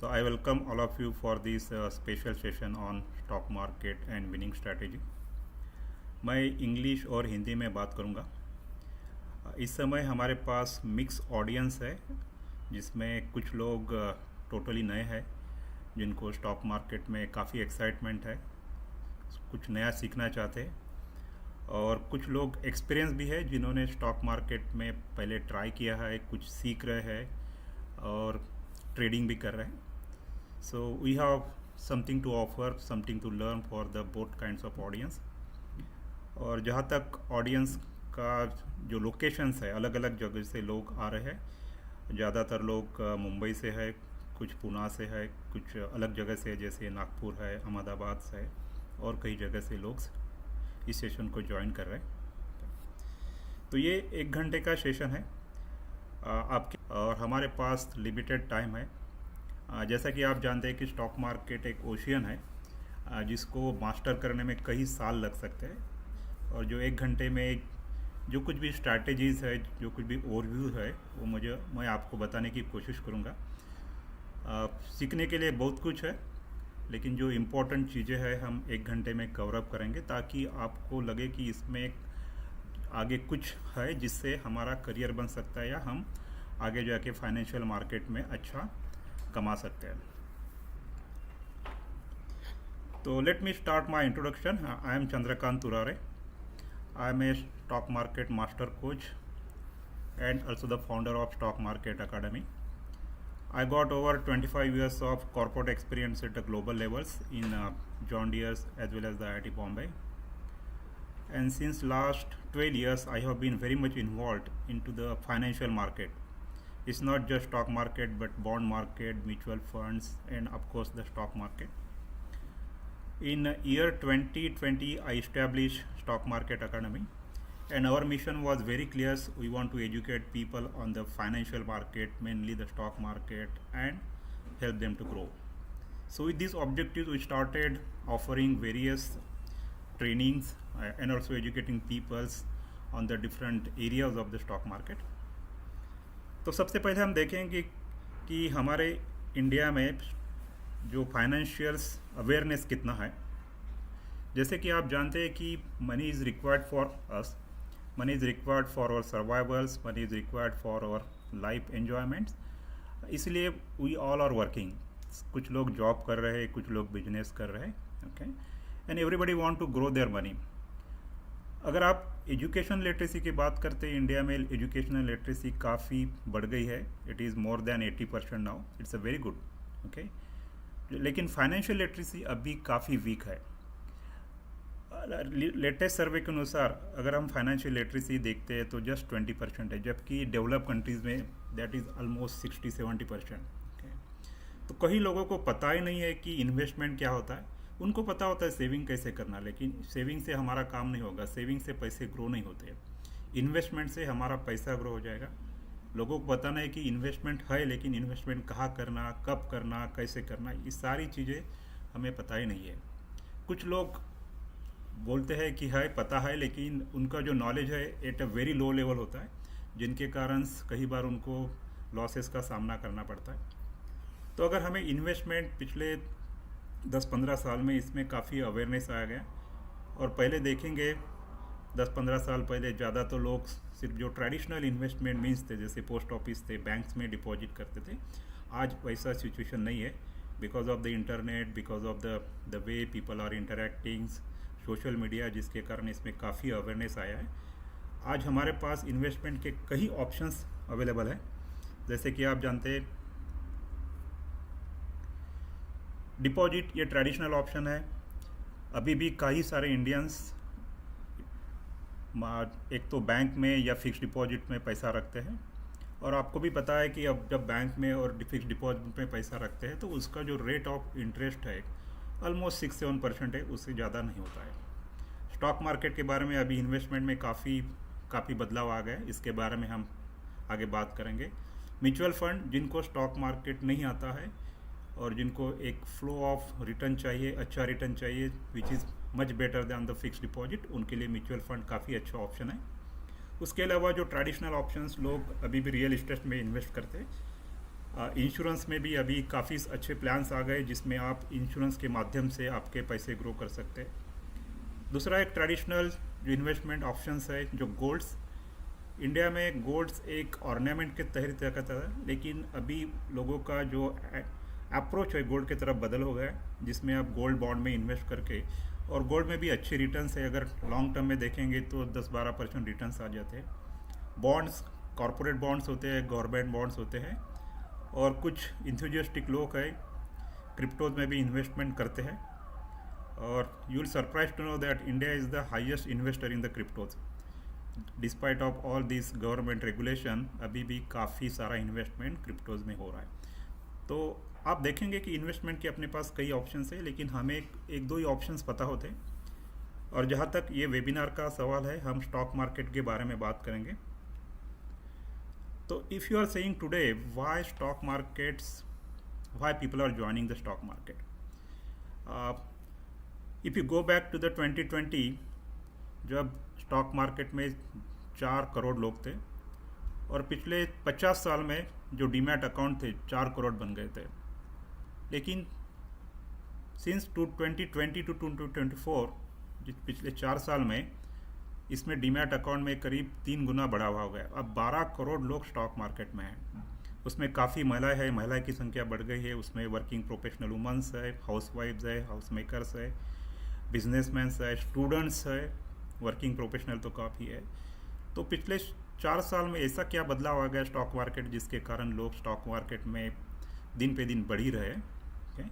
So I welcome all of you for this special session on stock market and winning strategy. मैं English और हिंदी में बात करूंगा। इस समय हमारे पास मिक्स ऑडियंस है जिसमें कुछ लोग टोटली नए हैं जिनको स्टॉक मार्केट में काफ़ी एक्साइटमेंट है, कुछ नया सीखना चाहते हैं, और कुछ लोग एक्सपीरियंस भी है जिन्होंने स्टॉक मार्केट में पहले ट्राई किया है, कुछ सीख रहे हैं और ट्रेडिंग भी कर रहे हैं. So we have something to offer, something to learn for the both kinds of audience. और जहाँ तक ऑडियंस का जो लोकेशंस है, अलग अलग जगह से लोग आ रहे हैं. ज़्यादातर लोग मुंबई से है, कुछ पुणे से है, कुछ अलग जगह से जैसे नागपुर है, अहमदाबाद से है, और कई जगह से लोग इस सेशन को ज्वाइन कर रहे हैं. तो ये 1 घंटे का सेशन है आपके, और हमारे पास लिमिटेड टाइम है. जैसा कि आप जानते हैं कि स्टॉक मार्केट एक ओशियन है जिसको मास्टर करने में कई साल लग सकते हैं, और जो 1 घंटे में जो कुछ भी स्ट्रैटेजीज़ है, जो कुछ भी ओवरव्यू है, वो मैं आपको बताने की कोशिश करूँगा. सीखने के लिए बहुत कुछ है, लेकिन जो इम्पोर्टेंट चीज़ें हैं हम 1 घंटे में कवर अप करेंगे ताकि आपको लगे कि इसमें आगे कुछ है जिससे हमारा करियर बन सकता है या हम आगे जाके फाइनेंशियल मार्केट में अच्छा कमा सकते हैं. तो let me start my introduction. I am Chandrakant Turare. I am a stock market master coach and also the founder of Stock Market Academy. I got over 25 years of corporate experience at the global levels in John Deere's as well as the IIT Bombay. And since last 12 years, I have been very much involved into the financial market. It's not just stock market, but bond market, mutual funds, and of course the stock market. In year 2020, I established Stock Market Academy, and our mission was very clear. We want to educate people on the financial market, mainly the stock market, and help them to grow. So with these objectives, we started offering various trainings and also educating people on the different areas of the stock market. तो सबसे पहले हम देखेंगे कि हमारे India में जो financials awareness कितना है. जैसे कि आप जानते हैं कि money is required for us, money is required for our survivals, money is required for our life enjoyments. इसलिए वी ऑल आर वर्किंग. कुछ लोग जॉब कर रहे हैं, कुछ लोग बिजनेस कर रहे हैं, okay, and everybody want to grow their money. अगर आप एजुकेशन लिटरेसी की बात करते हैं, इंडिया में एजुकेशनल लिटरेसी काफ़ी बढ़ गई है. It is more than 80% now. It's a very good, okay. लेकिन फाइनेंशियल लिटरेसी अभी काफ़ी वीक है. लेटेस्ट सर्वे के अनुसार अगर हम फाइनेंशियल लिटरेसी देखते हैं तो जस्ट 20% है, जबकि डेवलप कंट्रीज़ में दैट इज़ ऑलमोस्ट 60-70%. तो कई लोगों को पता ही नहीं है कि इन्वेस्टमेंट क्या होता है. उनको पता होता है सेविंग कैसे करना, लेकिन सेविंग से हमारा काम नहीं होगा. सेविंग से पैसे ग्रो नहीं होते. इन्वेस्टमेंट से हमारा पैसा ग्रो हो जाएगा. लोगों को पता नहीं कि इन्वेस्टमेंट है, लेकिन इन्वेस्टमेंट कहाँ करना, कब करना, कैसे करना, ये सारी चीज़ें हमें पता ही नहीं है. कुछ लोग बोलते हैं कि है, पता है, लेकिन उनका जो नॉलेज है at a very low level होता है, जिनके कारण कई बार उनको लॉसेस का सामना करना पड़ता है. तो अगर हमें इन्वेस्टमेंट पिछले 10-15 साल में इसमें काफ़ी अवेयरनेस आ गया, और पहले देखेंगे 10-15 साल पहले ज़्यादा तो लोग सिर्फ जो ट्रेडिशनल इन्वेस्टमेंट मीन्स थे, जैसे पोस्ट ऑफिस थे, बैंक्स में डिपॉजिट करते थे. आज वैसा सिचुएशन नहीं है, because of the internet, because of the way people are interacting, social media, जिसके कारण इसमें काफ़ी अवेयरनेस आया है. आज हमारे पास इन्वेस्टमेंट के कई ऑप्शंस अवेलेबल हैं. जैसे कि आप जानते हैं डिपॉजिट ये ट्रेडिशनल ऑप्शन है. अभी भी कई सारे इंडियंस एक तो बैंक में या फिक्स डिपॉजिट में पैसा रखते हैं, और आपको भी पता है कि अब जब बैंक में और फिक्स डिपॉजिट में पैसा रखते हैं तो उसका जो रेट ऑफ इंटरेस्ट है ऑलमोस्ट 6-7% है, उससे ज़्यादा नहीं होता है. स्टॉक मार्केट के बारे में अभी इन्वेस्टमेंट में काफ़ी बदलाव आ गए, इसके बारे में हम आगे बात करेंगे. म्यूचुअल फंड, जिनको स्टॉक मार्केट नहीं आता है और जिनको एक फ्लो ऑफ रिटर्न चाहिए, अच्छा रिटर्न चाहिए, which is much better than the fix deposit, उनके लिए म्यूचुअल फंड काफ़ी अच्छा ऑप्शन है. उसके अलावा जो ट्रेडिशनल ऑप्शंस लोग अभी भी रियल इस्टेट में इन्वेस्ट करते हैं, इंश्योरेंस में भी अभी काफ़ी अच्छे प्लान्स आ गए जिसमें आप इंश्योरेंस के माध्यम से आपके पैसे ग्रो कर सकते हैं। दूसरा एक ट्रेडिशनल जो इन्वेस्टमेंट ऑप्शंस है, जो गोल्ड्स। इंडिया में गोल्ड्स एक ऑर्नामेंट के तहत रखा था, लेकिन अभी लोगों का जो अप्रोच है गोल्ड की तरफ बदल हो गया है, जिसमें आप गोल्ड बॉन्ड में इन्वेस्ट करके, और गोल्ड में भी अच्छे रिटर्न्स है, अगर लॉन्ग टर्म में देखेंगे तो 10-12% रिटर्न्स आ जाते हैं। बॉन्ड्स, कॉरपोरेट बॉन्ड्स होते हैं, गवर्नमेंट बॉन्ड्स होते हैं, और कुछ इंथुजियास्टिक लोग हैं क्रिप्टोज में भी इन्वेस्टमेंट करते हैं। और you will surprise to know that India is the highest investor in the cryptos. Despite of all this government regulation, अभी भी काफ़ी सारा इन्वेस्टमेंट क्रिप्टोज में हो रहा है। तो आप देखेंगे कि इन्वेस्टमेंट के अपने पास कई ऑप्शंस है, लेकिन हमें एक दो ही ऑप्शंस पता होते हैं। और जहाँ तक ये वेबिनार का सवाल है, हम स्टॉक मार्केट के बारे में बात करेंगे। तो if you are saying today why stock markets, why people are joining the stock market, if you go back to the 2020, जब स्टॉक मार्केट में 4 करोड़ लोग थे, और पिछले 50 साल में जो डीमैट अकाउंट थे 4 करोड़ बन गए थे। लेकिन सिंस 2020 टू 2024, पिछले 4 साल में इसमें डीमैट अकाउंट में करीब 3 गुना बढ़ावा हो गया। अब 12 करोड़ लोग स्टॉक मार्केट में हैं। उसमें काफ़ी महिलाएं है, महिलाएं की संख्या बढ़ गई है। उसमें वर्किंग प्रोफेशनल वुमेंस है, हाउस वाइफ्स है, हाउस मेकर्स है, बिजनेसमैन्स है, स्टूडेंट्स है, वर्किंग प्रोफेशनल तो काफ़ी है। तो पिछले 4 साल में ऐसा क्या बदलाव आ गया स्टॉक मार्केट, जिसके कारण लोग स्टॉक मार्केट में दिन पे दिन बढ़ ही रहे। ओके,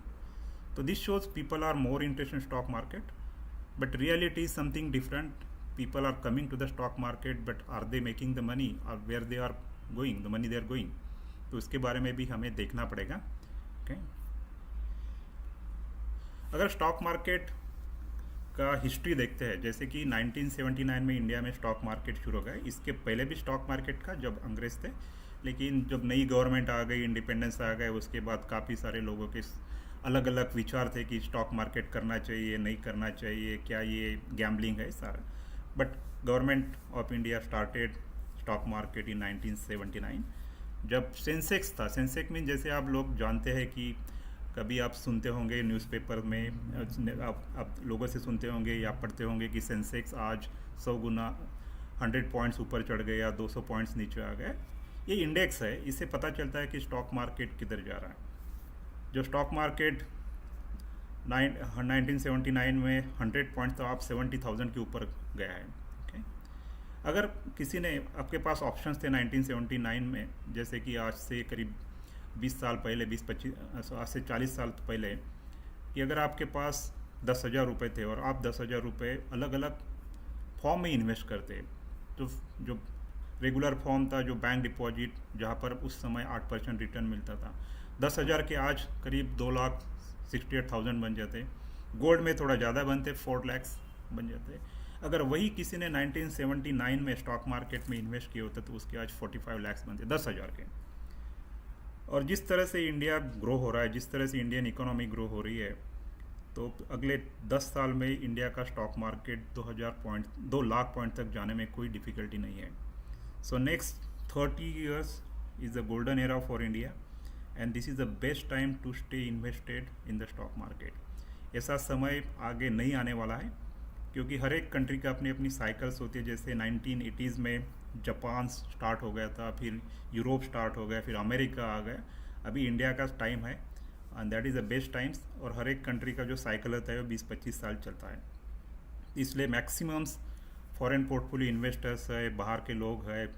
तो this shows people are more interested in stock market, but reality is something different. People are coming to the stock market, but are they making the money, और where they are going, the money they are going. तो इसके बारे में भी हमें देखना पड़ेगा। Okay, अगर स्टॉक मार्केट का हिस्ट्री देखते हैं, जैसे कि 1979 में इंडिया में स्टॉक मार्केट शुरू हो गया। इसके पहले भी स्टॉक मार्केट था जब अंग्रेज थे, लेकिन जब नई गवर्नमेंट आ गई, इंडिपेंडेंस आ गए, उसके बाद काफ़ी सारे लोगों के अलग अलग विचार थे कि स्टॉक मार्केट करना चाहिए, नहीं करना चाहिए, क्या ये गैम्बलिंग है सारा। But government of India started stock market in 1979, जब सेंसेक्स था। सेंसेक्स में जैसे आप लोग जानते हैं कि कभी आप सुनते होंगे न्यूज़पेपर में, आप लोगों से सुनते होंगे या पढ़ते होंगे कि सेंसेक्स आज 100 गुना 100 पॉइंट्स ऊपर चढ़ गए या 200 पॉइंट्स नीचे आ गए। ये इंडेक्स है, इससे पता चलता है कि स्टॉक मार्केट किधर जा रहा है। जो स्टॉक मार्केट 1979 में 100 पॉइंट्स, तो आप 70,000 के ऊपर गया है। ओके, अगर किसी ने, आपके पास ऑप्शंस थे 1979 में, जैसे कि आज से करीब 20 साल पहले, 20-25, आज से 40 साल पहले, कि अगर आपके पास 10,000 रुपये थे और आप 10,000 रुपये अलग अलग फॉर्म में इन्वेस्ट करते, तो जो रेगुलर फॉर्म था, जो बैंक डिपॉजिट, जहाँ पर उस समय 8% रिटर्न मिलता था, 10,000 के आज करीब 2,68,000 बन जाते। गोल्ड में थोड़ा ज़्यादा बनते, 4 लाख बन जाते। अगर वही किसी ने 1979 में स्टॉक मार्केट में इन्वेस्ट किए होते तो उसके आज 45 लाख बनते 10,000 के। और जिस तरह से इंडिया ग्रो हो रहा है, जिस तरह से इंडियन इकोनॉमी ग्रो हो रही है, तो अगले 10 साल में इंडिया का स्टॉक मार्केट 2 लाख पॉइंट तक जाने में कोई डिफ़िकल्टी नहीं है। So next 30 years is the golden era for India, and this is the best time to stay invested in the stock market. ऐसा समय आगे नहीं आने वाला है, क्योंकि हर एक कंट्री का अपनी अपनी साइकिल्स होती है। जैसे 1980s में जापान स्टार्ट हो गया था, फिर यूरोप स्टार्ट हो गया, फिर अमेरिका आ गया। अभी इंडिया का टाइम है, and that is the best times. और हर एक कंट्री का जो साइकिल होता है वो 20-25 साल चलता है। इसलिए मैक्सिमम्स फॉरेन पोर्टफोलियो इन्वेस्टर्स है, बाहर के लोग हैं,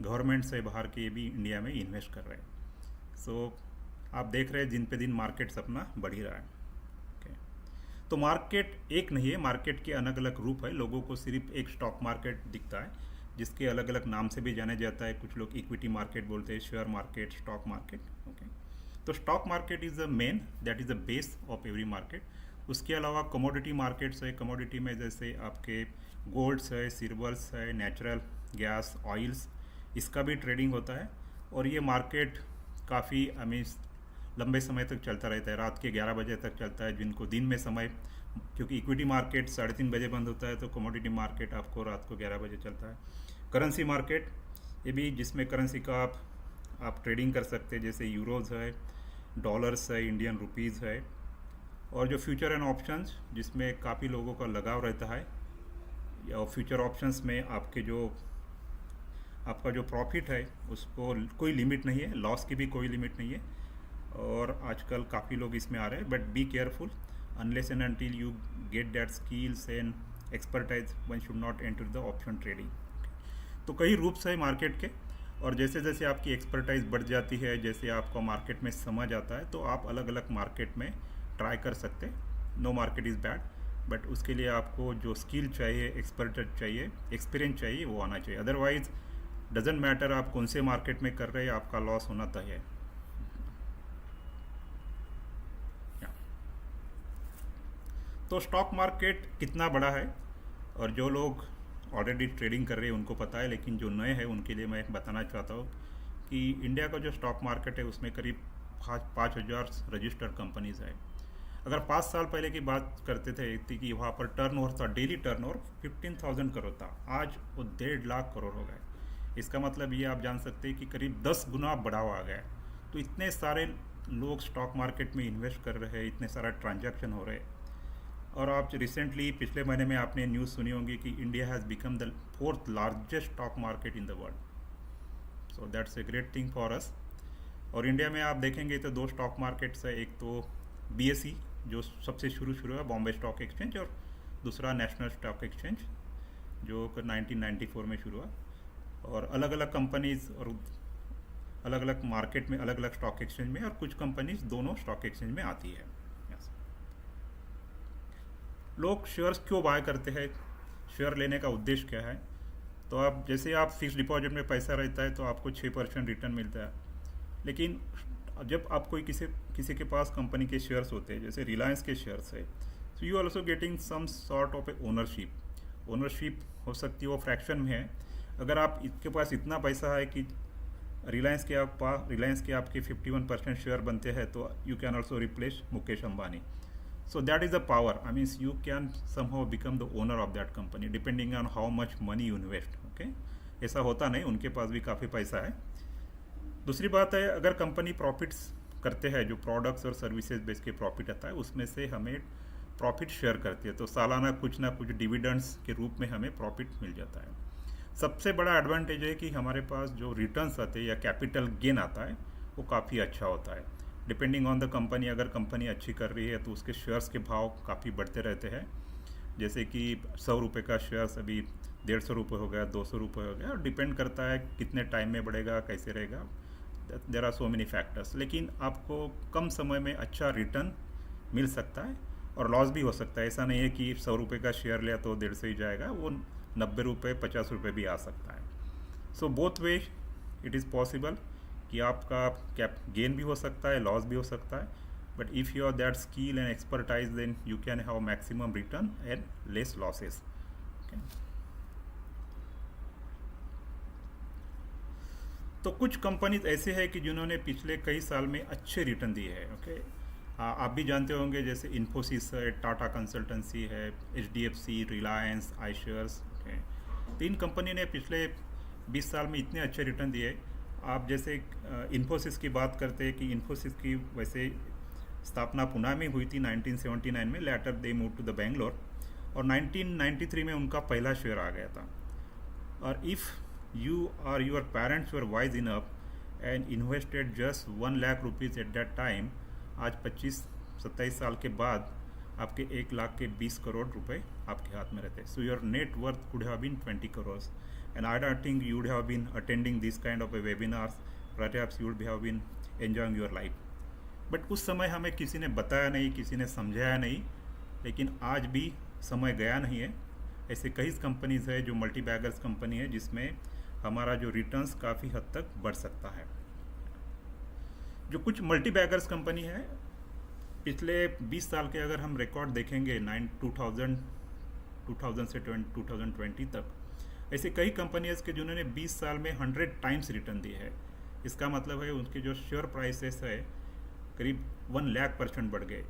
गवर्नमेंट्स है बाहर के, भी इंडिया में इन्वेस्ट कर रहे हैं। सो आप देख रहे हैं दिन पे दिन मार्केट्स अपना बढ़ ही रहा है। ओके, तो मार्केट एक नहीं है, मार्केट के अलग अलग रूप है। लोगों को सिर्फ एक स्टॉक मार्केट दिखता है, जिसके अलग अलग नाम से भी जाना जाता है। कुछ लोग इक्विटी मार्केट बोलते हैं, share market, stock market. Okay, तो stock market is the main, that is the base of every market. उसके अलावा कमोडिटी मार्केट्स है। कमोडिटी में जैसे आपके गोल्ड्स है, सिल्वर्स है, नेचुरल गैस, ऑयल्स, इसका भी ट्रेडिंग होता है। और ये मार्केट काफ़ी लंबे समय तक चलता रहता है, रात के 11 बजे तक चलता है, जिनको दिन में समय, क्योंकि इक्विटी मार्केट 3:30 बजे बंद होता है, तो कमोडिटी मार्केट आपको रात को 11 बजे चलता है। करेंसी मार्केट, ये भी, जिसमें करेंसी का आप आप ट्रेडिंग कर सकते हैं, जैसे यूरोज़ है, डॉलर्स है, इंडियन रुपीज़ है, और जो फ्यूचर एंड ऑप्शंस जिसमें काफ़ी लोगों का लगाव रहता है, या फ्यूचर ऑप्शंस में आपका जो प्रॉफिट है उसको कोई लिमिट नहीं है, लॉस की भी कोई लिमिट नहीं है, और आजकल काफ़ी लोग इसमें आ रहे हैं। But be careful, unless and until you get that skills and expertise, one should not enter the option trading. तो कई रूप्स है मार्केट के, और जैसे जैसे आपकी एक्सपर्टाइज बढ़ जाती है, जैसे आपको मार्केट में समझ आता है, तो आप अलग अलग मार्केट में ट्राई कर सकते हैं। No market is bad, but उसके लिए आपको जो स्किल चाहिए, एक्सपर्टाइज चाहिए, एक्सपीरियंस चाहिए, वो आना चाहिए। अदरवाइज डजेंट मैटर आप कौन से मार्केट में कर रहे हैं, आपका लॉस होना तय है। तो स्टॉक मार्केट कितना बड़ा है, और जो लोग ऑलरेडी ट्रेडिंग कर रहे हैं उनको पता है, लेकिन जो नए हैं उनके लिए मैं बताना चाहता हूँ कि इंडिया का जो स्टॉक मार्केट है उसमें करीब 5,000 रजिस्टर्ड कंपनीज़ है। अगर 5 साल पहले की बात करते थे कि वहाँ पर टर्नओवर था, डेली टर्नओवर 15,000 करोड़ था, आज वो 1.5 लाख करोड़ हो गए। इसका मतलब ये आप जान सकते हैं कि करीब 10 गुना बढ़ावा आ गया। तो इतने सारे लोग स्टॉक मार्केट में इन्वेस्ट कर रहे हैं, इतने सारा ट्रांजैक्शन हो रहे हैं। और आप रिसेंटली पिछले महीने में आपने न्यूज़ सुनी होगी कि India has become the 4th largest stock market in the world. So that's a great thing for us. और इंडिया में आप देखेंगे तो 2 स्टॉक मार्केट्स है, एक तो BSE जो सबसे शुरू है, बॉम्बे स्टॉक एक्सचेंज, और दूसरा नेशनल स्टॉक एक्सचेंज जो 1994 में शुरू हुआ। और अलग अलग कंपनीज और अलग अलग मार्केट में, अलग अलग स्टॉक एक्सचेंज में, और कुछ कंपनीज दोनों स्टॉक एक्सचेंज में आती है। लोग शेयर्स क्यों बाय करते हैं, शेयर लेने का उद्देश्य क्या है? तो आप जैसे आप फिक्स डिपॉजिट में पैसा रहता है तो आपको 6% रिटर्न मिलता है, लेकिन जब आप कोई किसी के पास कंपनी के शेयर्स होते हैं, जैसे रिलायंस के शेयर्स है, तो you also getting some sort of a ownership हो सकती है, वो फ्रैक्शन में है। अगर आप इसके पास इतना पैसा है कि रिलायंस के आपके 51% शेयर बनते हैं, तो you can also replace Mukesh Ambani. So that is the power. I mean, you can somehow become the owner of that company depending on how much money you invest. Okay? ऐसा होता नहीं, उनके पास भी काफ़ी पैसा है। दूसरी बात है, अगर कंपनी प्रॉफिट्स करते हैं, जो प्रोडक्ट्स और सर्विसेज बेस के प्रॉफिट आता है, उसमें से हमें प्रॉफिट शेयर करती है, तो सालाना कुछ ना कुछ डिविडेंड्स के रूप में हमें प्रॉफिट मिल जाता है। सबसे बड़ा एडवांटेज है कि हमारे पास जो रिटर्न्स आते हैं या कैपिटल गेन आता है, वो काफ़ी अच्छा होता है। डिपेंडिंग ऑन द कंपनी, अगर कंपनी अच्छी कर रही है तो उसके शेयर्स के भाव काफ़ी बढ़ते रहते हैं। जैसे कि 100 रुपये का शेयर्स अभी 150 रुपये हो गया, 200 रुपये हो गया, और डिपेंड करता है कितने टाइम में बढ़ेगा, कैसे रहेगा। There are so many factors. लेकिन आपको कम समय में अच्छा रिटर्न मिल सकता है, और लॉस भी हो सकता है। ऐसा नहीं है कि 100 रुपये का शेयर लिया तो 150 ही जाएगा, वो 90 रुपये, 50 रुपये भी आ सकता है। So both way it is possible कि आपका कैप गेन भी हो सकता है, लॉस भी हो सकता है। But if you are that skill and expertise, then you can have maximum return and less losses. तो कुछ कंपनीज ऐसे हैं कि जिन्होंने पिछले कई साल में अच्छे रिटर्न दिए हैं। ओके, आप भी जानते होंगे, जैसे इन्फोसिस है, टाटा कंसल्टेंसी है, HDFC, रिलायंस, iShares। ओके, तो इन कंपनी ने पिछले 20 साल में इतने अच्छे रिटर्न दिए। आप जैसे इन्फोसिस की बात करते हैं कि इन्फोसिस की वैसे स्थापना पुणे में हुई थी 1979 में, later they move to the Bangalore, और 1993 में उनका पहला शेयर आ गया था। और इफ़ यू और your parents were wise enough and invested just 1 lakh rupees at that time, आज 25-27 साल के बाद आपके 1 लाख के 20 करोड़ रुपए आपके हाथ में रहते हैं। So your net worth could have been 20 crore. And I don't think you would have been attending this kind of a webinars, perhaps you would have been enjoying your life. But उस समय हमें किसी ने बताया नहीं, किसी ने समझाया नहीं, लेकिन आज भी समय गया नहीं है। ऐसे कई कंपनीज है जो मल्टी बैगर्स कंपनी है, जिसमें हमारा जो रिटर्न्स काफ़ी हद तक बढ़ सकता है। जो कुछ मल्टी बैगर्स कंपनी है, पिछले 20 साल के अगर हम रिकॉर्ड देखेंगे 2000 से 2020 तक, ऐसे कई कंपनीज के जिन्होंने 20 साल में 100 टाइम्स रिटर्न दिए है। इसका मतलब है उनके जो शेयर प्राइसेस है करीब 1,00,000% बढ़ गए।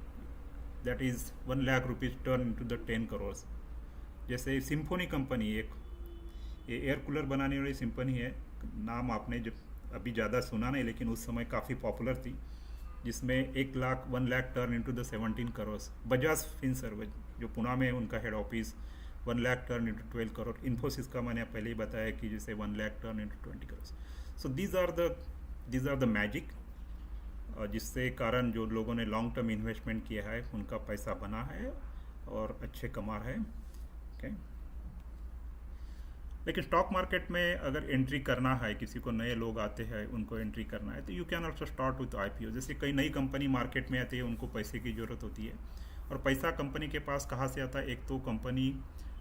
That is 1 lakh rupees turn into the 10 crore. जैसे सिम्फोनी कंपनी, एक ये एयर कूलर बनाने वाली सिम्फनी है, नाम आपने जब अभी ज़्यादा सुना नहीं, लेकिन उस समय काफ़ी पॉपुलर थी, जिसमें 1 lakh turn into the 17 crore. Bajaj Finserv जो पुणे में उनका head office, 1 lakh turn into 12 crore. Infosys का मैंने पहले ही बताया कि जैसे 1 lakh turn into 20 crore. So these are the magic, जिससे कारण जो लोगों ने लॉन्ग टर्म इन्वेस्टमेंट किया है उनका पैसा बना है और अच्छे कमा रहे हैं। ओके, लेकिन स्टॉक मार्केट में अगर एंट्री करना है, किसी को नए लोग आते हैं उनको एंट्री करना है, तो you can also start with IPO। जैसे कई नई कंपनी मार्केट में आती है, उनको पैसे की ज़रूरत होती है, और पैसा कंपनी के पास कहाँ से आता है? एक तो कंपनी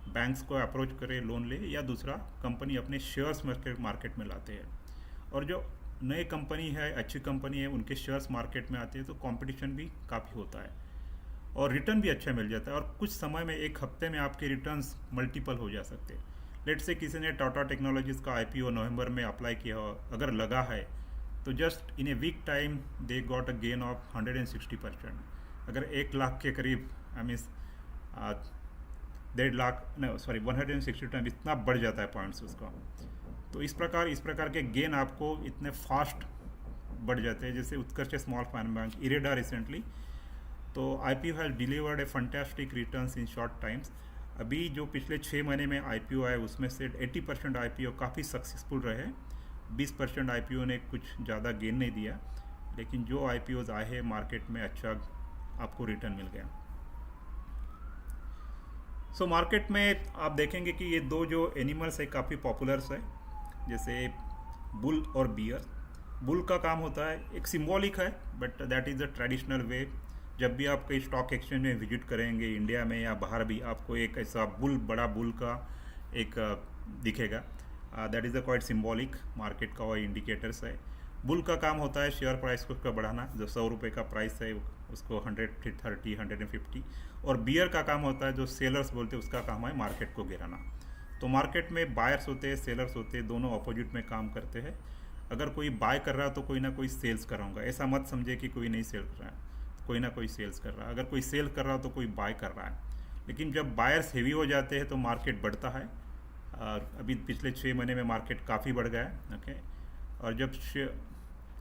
बैंक्स को अप्रोच करे, लोन ले, या दूसरा कंपनी अपने शेयर्स मार्केट में लाते हैं। और जो नई कंपनी है, अच्छी कंपनी है, उनके शेयर्स मार्केट में आते हैं, तो कंपटीशन भी काफ़ी होता है और रिटर्न भी अच्छा मिल जाता है, और कुछ समय में, एक हफ्ते में आपके रिटर्न्स मल्टीपल हो जा सकते हैं। लेट से किसी ने टाटा टेक्नोलॉजीज़ का IPO नवंबर में अप्लाई किया हो, अगर लगा है, तो just in a week time they got a gain of 160%। अगर 1 लाख के करीब, आई मीन 1.5 लाख, नहीं सॉरी 160 टाइम इतना बढ़ जाता है पॉइंट्स उसका। तो इस प्रकार के गेन आपको इतने फास्ट बढ़ जाते हैं। जैसे Utkarsh small finance bank, IREDA recently, तो IPO has delivered a fantastic returns in short times. अभी जो पिछले 6 महीने में IPO आए, उसमें से 80% IPO काफ़ी सक्सेसफुल रहे, 20% IPO ने कुछ ज़्यादा गेन नहीं दिया, लेकिन जो IPOs आए हैं मार्केट में अच्छा आपको रिटर्न मिल गया। सो मार्केट में आप देखेंगे कि ये दो जो एनिमल्स है काफ़ी पॉपुलर्स है, जैसे बुल और बियर। बुल का काम होता है, एक सिंबॉलिक है, but that is the traditional way. जब भी आप कई स्टॉक एक्सचेंज में विजिट करेंगे, इंडिया में या बाहर भी, आपको एक ऐसा बुल, बड़ा बुल का एक दिखेगा। That is the quite symbolic market का, और इंडिकेटर्स है। बुल का काम होता है शेयर प्राइस को उसका बढ़ाना, जो 100 रुपये का प्राइस है उसको 130, 150। और बियर का काम होता है, जो सेलर्स बोलते हैं, उसका काम है मार्केट को गिराना। तो मार्केट में बायर्स होते हैं, सेलर्स होते हैं, दोनों अपोजिट में काम करते हैं। अगर कोई बाय कर रहा है तो कोई ना कोई सेल्स कर रहा होगा। ऐसा मत समझे कि कोई नहीं सेल कर रहा है, कोई ना कोई सेल्स कर रहा है। अगर कोई सेल कर रहा हो तो कोई बाय कर रहा है। लेकिन जब बायर्स हेवी हो जाते हैं तो मार्केट बढ़ता है, और अभी पिछले 6 महीने में मार्केट काफ़ी बढ़ गया है। ओके, और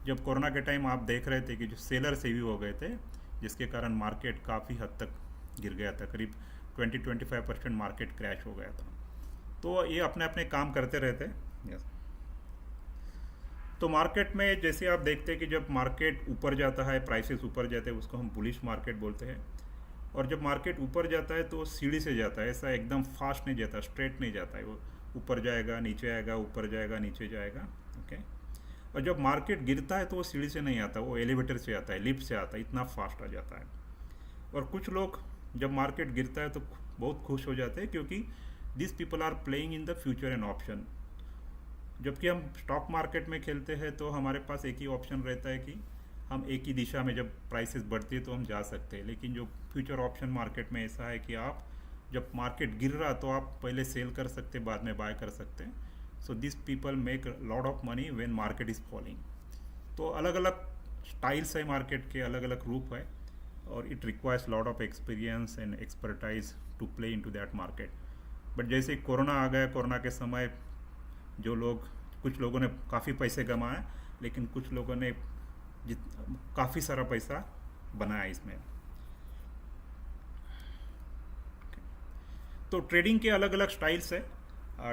जब कोरोना के टाइम आप देख रहे थे कि जो सेलर्स हेवी हो गए थे, जिसके कारण मार्केट काफ़ी हद तक गिर गया था, करीब 20-25% मार्केट क्रैश हो गया था। तो ये अपने अपने काम करते रहते हैं। यस, तो मार्केट में जैसे आप देखते हैं कि जब मार्केट ऊपर जाता है, प्राइसेस ऊपर जाते हैं, उसको हम बुलिश मार्केट बोलते हैं। और जब मार्केट ऊपर जाता है तो सीढ़ी से जाता है, ऐसा एकदम फास्ट नहीं जाता, स्ट्रेट नहीं जाता है। वो ऊपर जाएगा, नीचे आएगा, ऊपर जाएगा, नीचे जाएगा। ओके, और जब मार्केट गिरता है तो वो सीढ़ी से नहीं आता, वो एलिवेटर से आता है, लिफ्ट से आता है, इतना फास्ट आ जाता है। और कुछ लोग जब मार्केट गिरता है तो बहुत खुश हो जाते हैं, क्योंकि this people are playing in the future and option. जबकि हम स्टॉक मार्केट में खेलते हैं तो हमारे पास एक ही ऑप्शन रहता है कि हम एक ही दिशा में, जब प्राइसेस बढ़ती है तो हम जा सकते हैं। लेकिन जो फ्यूचर ऑप्शन मार्केट में ऐसा है कि आप जब मार्केट गिर रहा तो आप पहले सेल कर सकते, बाद में बाय कर सकते हैं। So this people make lot of money when market is falling. तो अलग अलग स्टाइल्स है मार्केट के, अलग अलग रूप है, और it requires lot of experience and expertise to play into that market. But जैसे कोरोना आ गया, कोरोना के समय जो लोग, कुछ लोगों ने काफ़ी पैसे कमाए, लेकिन कुछ लोगों ने काफ़ी सारा पैसा बनाया इसमें। तो ट्रेडिंग के अलग अलग स्टाइल्स है,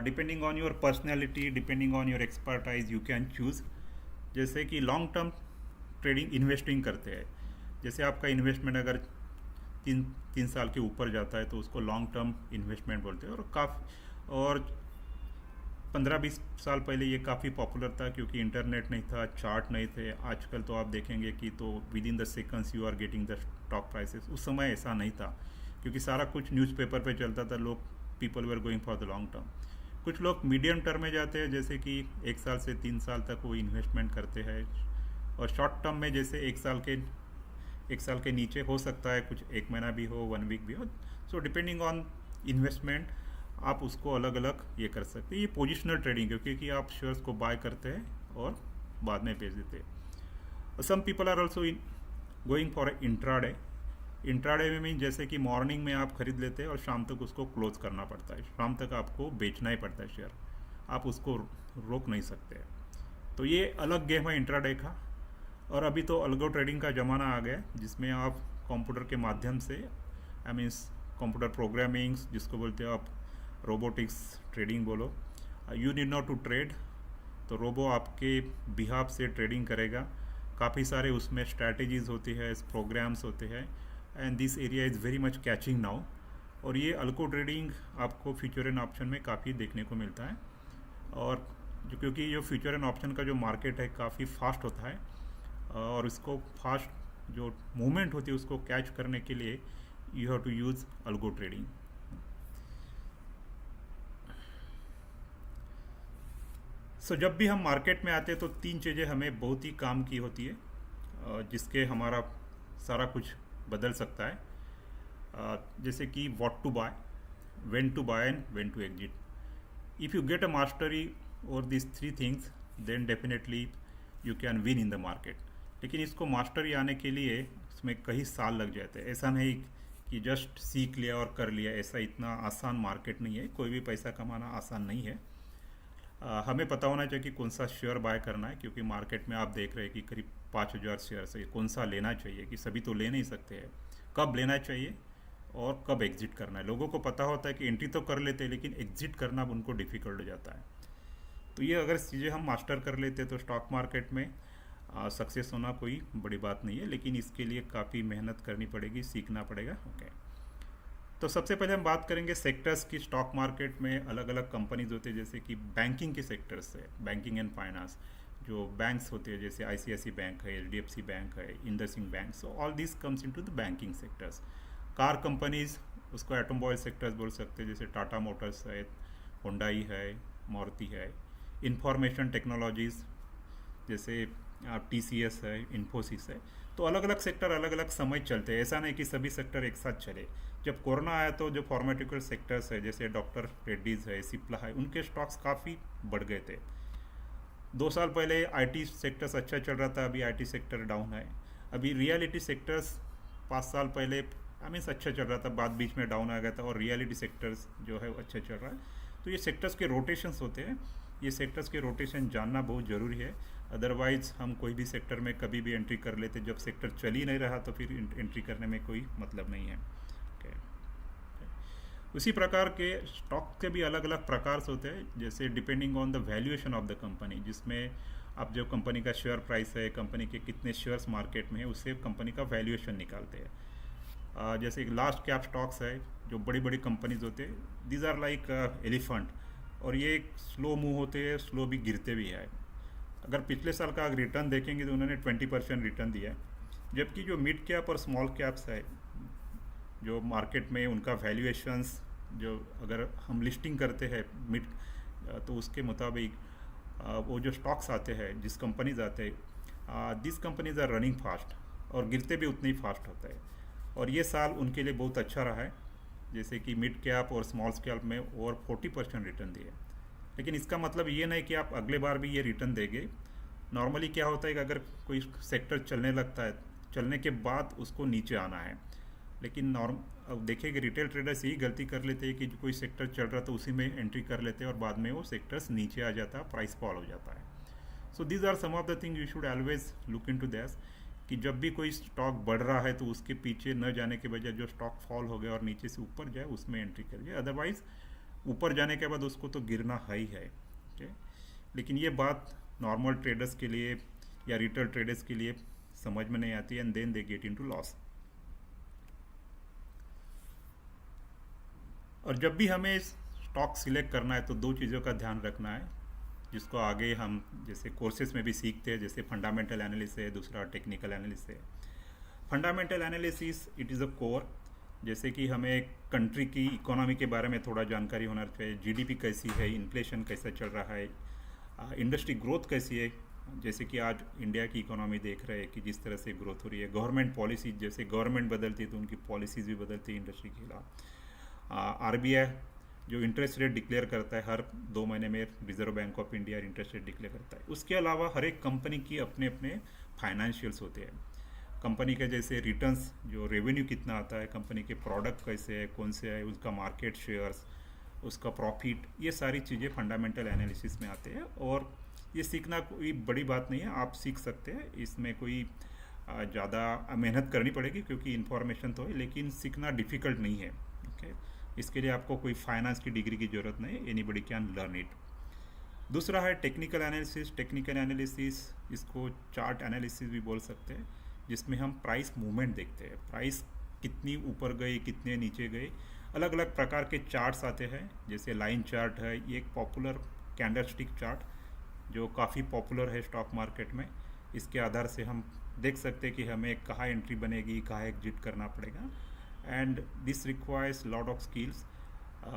depending on your personality, depending on your expertise, you can choose. जैसे कि लॉन्ग टर्म ट्रेडिंग इन्वेस्टिंग करते हैं, जैसे आपका इन्वेस्टमेंट अगर तीन साल के ऊपर जाता है तो उसको लॉन्ग टर्म इन्वेस्टमेंट बोलते हैं। और 15-20 साल पहले ये काफ़ी पॉपुलर था, क्योंकि इंटरनेट नहीं था, चार्ट नहीं थे। आजकल तो आप देखेंगे कि तो within the seconds you are getting the stock prices. उस समय ऐसा नहीं था, क्योंकि सारा कुछ न्यूज़पेपर पे चलता था। लोग, people were going for the long term. कुछ लोग मीडियम टर्म में जाते हैं, जैसे कि 1 साल से 3 साल तक वो इन्वेस्टमेंट करते हैं। और शॉर्ट टर्म में जैसे 1 साल के नीचे हो सकता है, कुछ 1 महीना भी हो, 1 वीक भी हो। सो डिपेंडिंग ऑन इन्वेस्टमेंट आप उसको अलग अलग ये कर सकते हैं। ये पोजिशनल ट्रेडिंग है, क्योंकि आप शेयर्स को बाय करते हैं और बाद में बेच देते हैं। Some people are also going for intraday. Intraday में मीन जैसे कि मॉर्निंग में आप खरीद लेते हैं और शाम तक उसको क्लोज करना पड़ता है। शाम तक आपको बेचना ही पड़ता है शेयर, आप उसको रोक नहीं सकते। तो ये अलग गेम है इंट्राडे का। और अभी तो अल्गो ट्रेडिंग का ज़माना आ गया जिसमें आप कंप्यूटर के माध्यम से आई मीन्स कंप्यूटर प्रोग्रामिंग जिसको बोलते हो आप, रोबोटिक्स ट्रेडिंग बोलो, you need not to trade, तो रोबो आपके बिहाफ से ट्रेडिंग करेगा। काफ़ी सारे उसमें स्ट्रैटेजीज होती है, प्रोग्राम्स होते हैं, and this area is very much catching now. और ये अल्गो ट्रेडिंग आपको फ्यूचर एंड ऑप्शन में काफ़ी देखने को मिलता है। और क्योंकि जो फ्यूचर एंड ऑप्शन का जो मार्केट है काफ़ी फास्ट होता है, और इसको फास्ट जो मूवमेंट होती है उसको कैच करने के लिए you have to use algo trading. So जब भी हम मार्केट में आते हैं तो तीन चीज़ें हमें बहुत ही काम की होती है, जिसके हमारा सारा कुछ बदल सकता है। जैसे कि what to buy, when to buy and when to exit. If you get a mastery और this three things then definitely you can win in the market. लेकिन इसको मास्टरी आने के लिए उसमें कई साल लग जाते हैं। ऐसा नहीं कि जस्ट सीख लिया और कर लिया, ऐसा इतना आसान मार्केट नहीं है। कोई भी पैसा कमाना आसान नहीं है। हमें पता होना चाहिए कि कौन सा शेयर बाय करना है, क्योंकि मार्केट में आप देख रहे हैं कि करीब 5,000 शेयर है। कौन सा लेना चाहिए, कि सभी तो ले नहीं सकते हैं, कब लेना चाहिए और कब एग्जिट करना है। लोगों को पता होता है कि एंट्री तो कर लेते हैं लेकिन एग्जिट करना उनको डिफ़िकल्ट हो जाता है। तो ये अगर चीज़ें हम मास्टर कर लेते हैं तो स्टॉक मार्केट में सक्सेस होना कोई बड़ी बात नहीं है, लेकिन इसके लिए काफ़ी मेहनत करनी पड़ेगी, सीखना पड़ेगा। ओके, तो सबसे पहले हम बात करेंगे सेक्टर्स की। स्टॉक मार्केट में अलग अलग कंपनीज होते हैं, जैसे कि बैंकिंग के सेक्टर्स है, बैंकिंग एंड फाइनेंस। जो बैंक्स होते हैं जैसे ICICI बैंक है, HDFC बैंक है, IndusInd bank, so all this comes into the banking sectors. Car companies, उसको ऑटोमोबाइल सेक्टर्स बोल सकते हैं, जैसे टाटा मोटर्स है, होंडाई है, मारुति है। इंफॉर्मेशन टेक्नोलॉजीज़ जैसे TCS है, इन्फोसिस है। तो अलग अलग सेक्टर अलग अलग समय चलते हैं, ऐसा नहीं कि सभी सेक्टर एक साथ चले। जब कोरोना आया तो जो फार्मास्यूटिकल सेक्टर्स है जैसे डॉक्टर रेड्डीज़ है, सिप्ला है, उनके स्टॉक्स काफ़ी बढ़ गए थे। 2 साल पहले IT सेक्टर्स अच्छा चल रहा था, अभी IT सेक्टर डाउन है। अभी रियलिटी सेक्टर्स 5 साल पहले मीन्स अच्छा चल रहा था, बाद बीच में डाउन आ गया था, और रियलिटी सेक्टर्स जो है अच्छा चल रहा है। तो ये सेक्टर्स के रोटेशंस होते हैं, ये सेक्टर्स के रोटेशन जानना बहुत ज़रूरी है। अदरवाइज़ हम कोई भी सेक्टर में कभी भी एंट्री कर लेते, जब सेक्टर चल ही नहीं रहा तो फिर एंट्री करने में कोई मतलब नहीं है। उसी प्रकार के स्टॉक के भी अलग अलग प्रकार होते हैं, जैसे depending on the valuation of the company, जिसमें आप जो कंपनी का शेयर प्राइस है, कंपनी के कितने शेयर्स मार्केट में है, उससे कंपनी का वैल्यूएशन निकालते हैं। जैसे एक लार्ज कैप स्टॉक्स है, जो बड़ी बड़ी कंपनीज होते हैं, दीज आर लाइक एलिफेंट, और ये स्लो मूव होते हैं, स्लो भी गिरते भी है। अगर पिछले साल का रिटर्न देखेंगे तो उन्होंने 20% रिटर्न दिया है। जबकि जो मिड कैप और स्मॉल कैप्स है जो मार्केट में, उनका वैल्यूएशंस जो अगर हम लिस्टिंग करते हैं मिड, तो उसके मुताबिक वो जो स्टॉक्स आते हैं, जिस कंपनीज आते हैं, this companies are running fast, और गिरते भी उतने ही फास्ट होता है। और ये साल उनके लिए बहुत अच्छा रहा है, जैसे कि मिड कैप और स्मॉल कैप में और 40% रिटर्न दिए। लेकिन इसका मतलब ये नहीं कि आप अगले बार भी ये रिटर्न देंगे। नॉर्मली क्या होता है कि अगर कोई सेक्टर चलने लगता है, चलने के बाद उसको नीचे आना है। लेकिन अब देखिए कि रिटेल ट्रेडर्स यही गलती कर लेते हैं कि कोई सेक्टर चल रहा तो उसी में एंट्री कर लेते हैं, और बाद में वो सेक्टर्स नीचे आ जाता है, प्राइस फॉल हो जाता है। So these are some of the thing you should always look into that, कि जब भी कोई स्टॉक बढ़ रहा है तो उसके पीछे न जाने के बजाय जो स्टॉक फॉल हो गया और नीचे से ऊपर जाए, उसमें एंट्री करिए। अदरवाइज ऊपर जाने के बाद उसको तो गिरना ही है। ओके, लेकिन ये बात नॉर्मल ट्रेडर्स के लिए या रिटेल ट्रेडर्स के लिए समझ में नहीं आती, and then they get into loss. और जब भी हमें स्टॉक सिलेक्ट करना है तो 2 चीज़ों का ध्यान रखना है, जिसको आगे हम जैसे कोर्सेज में भी सीखते हैं, जैसे फंडामेंटल एनालिसिस है, दूसरा टेक्निकल एनालिसिस है। Fundamental analysis it is a core, जैसे कि हमें कंट्री की इकोनॉमी के बारे में थोड़ा जानकारी होना चाहिए, GDP कैसी है, इन्फ्लेशन कैसा चल रहा है, इंडस्ट्री ग्रोथ कैसी है। जैसे कि आज इंडिया की इकोनॉमी देख रहे हैं कि जिस तरह से ग्रोथ हो रही है, गवर्नमेंट पॉलिसी, जैसे गवर्नमेंट बदलती है तो उनकी पॉलिसीज़ भी बदलती है इंडस्ट्री के खिलाफ। RBI जो इंटरेस्ट रेट डिक्लेयर करता है, हर 2 महीने में reserve bank of India interest rate declare करता है। उसके अलावा हर एक कंपनी की अपने अपने फाइनेंशियल्स होते हैं। कंपनी के जैसे रिटर्न्स, जो रेवेन्यू कितना आता है, कंपनी के प्रोडक्ट कैसे है, कौन से है, उसका मार्केट शेयर्स, उसका प्रॉफिट, ये सारी चीज़ें फंडामेंटल एनालिसिस में आते हैं। और ये सीखना कोई बड़ी बात नहीं है, आप सीख सकते हैं, इसमें कोई ज़्यादा मेहनत करनी पड़ेगी क्योंकि इन्फॉर्मेशन तो है, लेकिन सीखना डिफ़िकल्ट नहीं है। ओके, इसके लिए आपको कोई फाइनेंस की डिग्री की ज़रूरत नहीं है, एनीबडी कैन लर्न इट। दूसरा है टेक्निकल एनालिसिस। टेक्निकल एनालिसिस, इसको चार्ट एनालिसिस भी बोल सकते हैं, जिसमें हम प्राइस मूवमेंट देखते हैं, प्राइस कितनी ऊपर गई, कितने नीचे गए। अलग अलग प्रकार के चार्ट्स आते हैं, जैसे लाइन चार्ट है, ये एक पॉपुलर कैंडलस्टिक चार्ट जो काफ़ी पॉपुलर है स्टॉक मार्केट में। इसके आधार से हम देख सकते हैं कि हमें कहाँ एंट्री बनेगी, कहाँ एग्जिट करना पड़ेगा, and this requires lot of skills.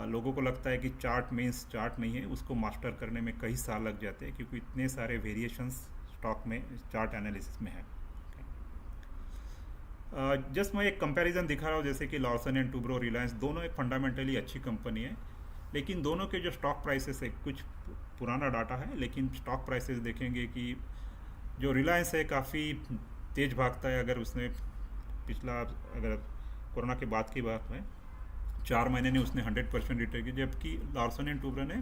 लोगों को लगता है कि चार्ट मीन्स चार्ट नहीं है, उसको मास्टर करने में कई साल लग जाते हैं क्योंकि इतने सारे वेरिएशंस स्टॉक में चार्ट एनालिसिस में है। जस्ट मैं एक कंपैरिजन दिखा रहा हूँ, जैसे कि लॉर्सन एंड टूब्रो, रिलायंस, दोनों एक फंडामेंटली अच्छी कंपनी है, लेकिन दोनों के जो स्टॉक प्राइसेस है, कुछ पुराना डाटा है लेकिन स्टॉक प्राइसेस देखेंगे कि जो रिलायंस है काफ़ी तेज़ भागता है। अगर उसने पिछला, अगर कोरोना के बाद की बात में 4 महीने ने उसने 100% रिटर्न की, जबकि लॉर्सन एंड टूब्रो ने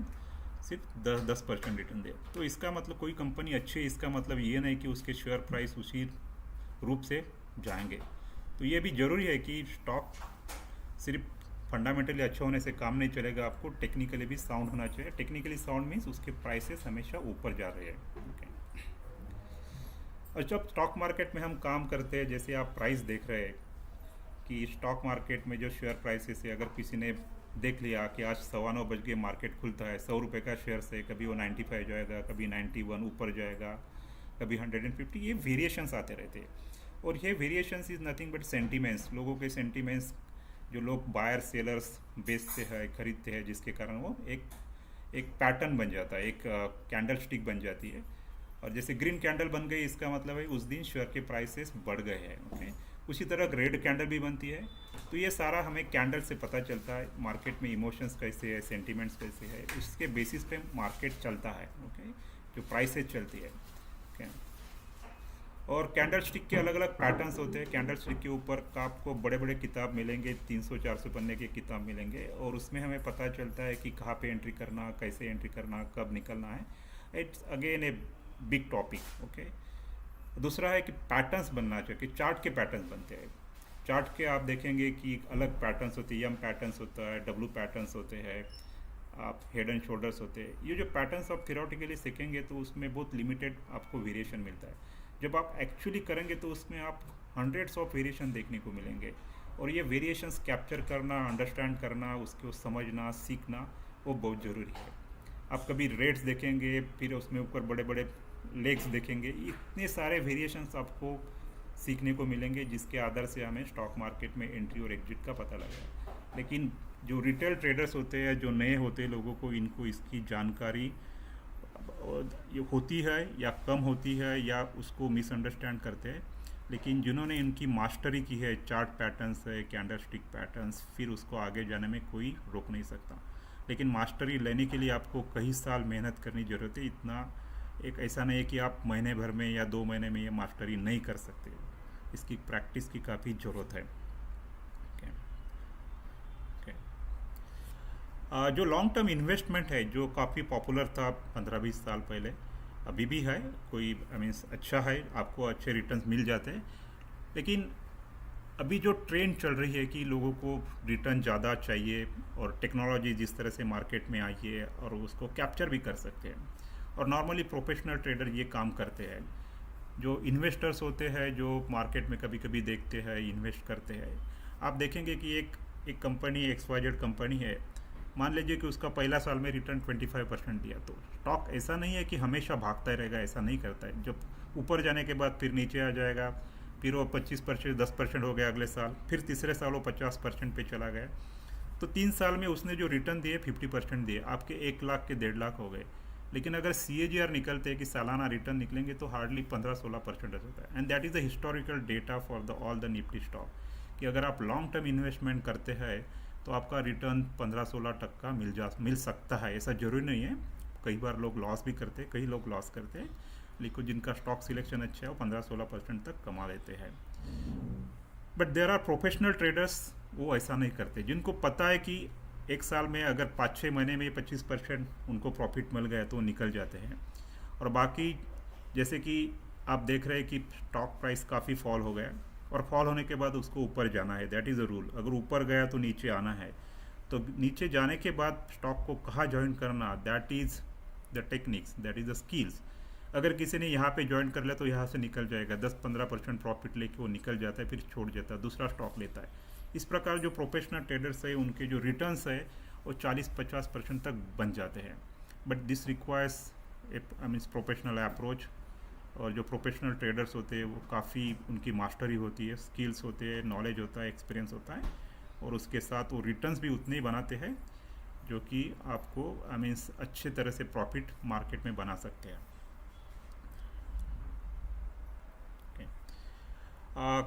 सिर्फ 10% रिटर्न दिया। तो इसका मतलब कोई कंपनी अच्छी है, इसका मतलब ये नहीं कि उसके शेयर प्राइस उसी रूप से जाएंगे। तो ये भी ज़रूरी है कि स्टॉक सिर्फ फंडामेंटली अच्छा होने से काम नहीं चलेगा, आपको टेक्निकली भी साउंड होना चाहिए। टेक्निकली साउंड मीन्स उसके प्राइसेस हमेशा ऊपर जा रहे हैं। ओके, और जब स्टॉक मार्केट में हम काम करते हैं, जैसे आप प्राइस देख रहे हैं कि स्टॉक मार्केट में जो शेयर प्राइसेस है, अगर किसी ने देख लिया कि आज 9:15 बज के मार्केट खुलता है, 100 रुपये का शेयर से कभी वो 95 जाएगा, कभी 91 ऊपर जाएगा, कभी 150, ये वेरिएशंस आते रहते हैं। और ये variations is nothing but sentiments, लोगों के सेंटीमेंट्स, जो लोग बायर सेलर्स बेचते हैं, खरीदते हैं, जिसके कारण वो एक पैटर्न बन जाता है, एक कैंडल स्टिक बन जाती है। और जैसे ग्रीन कैंडल बन गई, इसका मतलब है उस दिन शेयर के प्राइसेस बढ़ गए हैं। ओके, उसी तरह रेड कैंडल भी बनती है। तो ये सारा हमें कैंडल से पता चलता है मार्केट में इमोशंस कैसे है, सेंटीमेंट्स कैसे है, इसके बेसिस पे मार्केट चलता है। ओके, जो प्राइसेस चलती है। ओके, और कैंडल स्टिक के अलग अलग पैटर्न्स होते हैं। कैंडल स्टिक के ऊपर का आपको बड़े बड़े किताब मिलेंगे, 300-400 पन्ने के किताब मिलेंगे, और उसमें हमें पता चलता है कि कहाँ पे एंट्री करना, कैसे एंट्री करना, कब निकलना है। It's again a big topic. Okay, दूसरा है कि पैटर्न्स बनना चाहिए, कि चार्ट के पैटर्न्स बनते हैं। चार्ट के आप देखेंगे कि अलग पैटर्न्स होते हैं, यम पैटर्न्स होता है, डब्लू पैटर्न्स होते हैं, आप हेड एंड शोल्डर्स होते हैं। ये जो पैटर्न्स आप थियोरेटिकली सीखेंगे तो उसमें बहुत लिमिटेड आपको वेरिएशन मिलता है। जब आप एक्चुअली करेंगे तो उसमें आप हंड्रेड्स ऑफ वेरिएशन देखने को मिलेंगे, और ये वेरिएशंस कैप्चर करना, अंडरस्टैंड करना, उसको समझना, सीखना, वो बहुत ज़रूरी है। आप कभी रेट्स देखेंगे, फिर उसमें ऊपर बड़े बड़े लेग्स देखेंगे, इतने सारे वेरिएशंस आपको सीखने को मिलेंगे, जिसके आधार से हमें स्टॉक मार्केट में एंट्री और एग्जिट का पता लगेगा। लेकिन जो रिटेल ट्रेडर्स होते हैं, जो नए होते हैं, लोगों को इनको इसकी जानकारी ये होती है या कम होती है, या उसको मिसअंडरस्टैंड करते हैं। लेकिन जिन्होंने इनकी मास्टरी की है, चार्ट पैटर्न्स है, कैंडल स्टिक पैटर्न्स, फिर उसको आगे जाने में कोई रोक नहीं सकता। लेकिन मास्टरी लेने के लिए आपको कई साल मेहनत करनी ज़रूरत है। इतना एक ऐसा नहीं है कि आप महीने भर में या 2 महीने में ये मास्टरी नहीं कर सकते, इसकी प्रैक्टिस की काफ़ी ज़रूरत है। जो लॉन्ग टर्म इन्वेस्टमेंट है, जो काफ़ी पॉपुलर था 15-20 साल पहले, अभी भी है, कोई मीन्स अच्छा है, आपको अच्छे रिटर्न्स मिल जाते हैं। लेकिन अभी जो ट्रेंड चल रही है कि लोगों को रिटर्न ज़्यादा चाहिए, और टेक्नोलॉजी जिस तरह से मार्केट में आई है, और उसको कैप्चर भी कर सकते हैं, और नॉर्मली प्रोफेशनल ट्रेडर ये काम करते हैं। जो इन्वेस्टर्स होते हैं, जो मार्केट में कभी कभी देखते हैं, इन्वेस्ट करते हैं, आप देखेंगे कि एक कंपनी, XYZ कंपनी है, मान लीजिए कि उसका पहला साल में रिटर्न 25% दिया, तो स्टॉक ऐसा नहीं है कि हमेशा भागता ही रहेगा, ऐसा नहीं करता है। जब ऊपर जाने के बाद फिर नीचे आ जाएगा, फिर वो 25%, 10% हो गया अगले साल, फिर तीसरे साल वो 50% पे चला गया। तो 3 साल में उसने जो रिटर्न दिए 50% दिए, आपके 1 लाख के 1.5 लाख हो गए। लेकिन अगर CAGR निकलते हैं कि सालाना रिटर्न निकलेंगे, तो हार्डली 15-16% होता है। And that is the historical data for all the Nifty stock, कि अगर आप लॉन्ग टर्म इन्वेस्टमेंट करते हैं तो आपका रिटर्न 15-16% मिल सकता है। ऐसा जरूरी नहीं है, कई बार लोग लॉस भी करते हैं, कई लोग लॉस करते हैं, लेकिन जिनका स्टॉक सिलेक्शन अच्छा है वो 15-16% तक कमा लेते हैं। But there are professional traders, वो ऐसा नहीं करते, जिनको पता है कि एक साल में अगर 5-6 महीने में 25% उनको प्रॉफिट मिल गया तो निकल जाते हैं। और बाकी जैसे कि आप देख रहे हैं कि स्टॉक प्राइस काफ़ी फॉल हो गया और फॉल होने के बाद उसको ऊपर जाना है, दैट इज़ अ रूल। अगर ऊपर गया तो नीचे आना है, तो नीचे जाने के बाद स्टॉक को कहाँ ज्वाइन करना, that is the techniques, that is the skills. अगर किसी ने यहाँ पे ज्वाइन कर लिया तो यहाँ से निकल जाएगा, 10-15% प्रॉफिट लेके वो निकल जाता है, फिर छोड़ जाता है, दूसरा स्टॉक लेता है। इस प्रकार जो प्रोफेशनल ट्रेडर्स है उनके जो रिटर्न्स है वो 40-50% तक बन जाते हैं। But this requires I means professional approach. और जो प्रोफेशनल ट्रेडर्स होते हैं वो काफ़ी उनकी मास्टरी होती है, स्किल्स होते हैं, नॉलेज होता है, एक्सपीरियंस होता है, और उसके साथ वो रिटर्न्स भी उतने ही बनाते हैं जो कि आपको आई मीन्स अच्छे तरह से प्रॉफिट मार्केट में बना सकते हैं।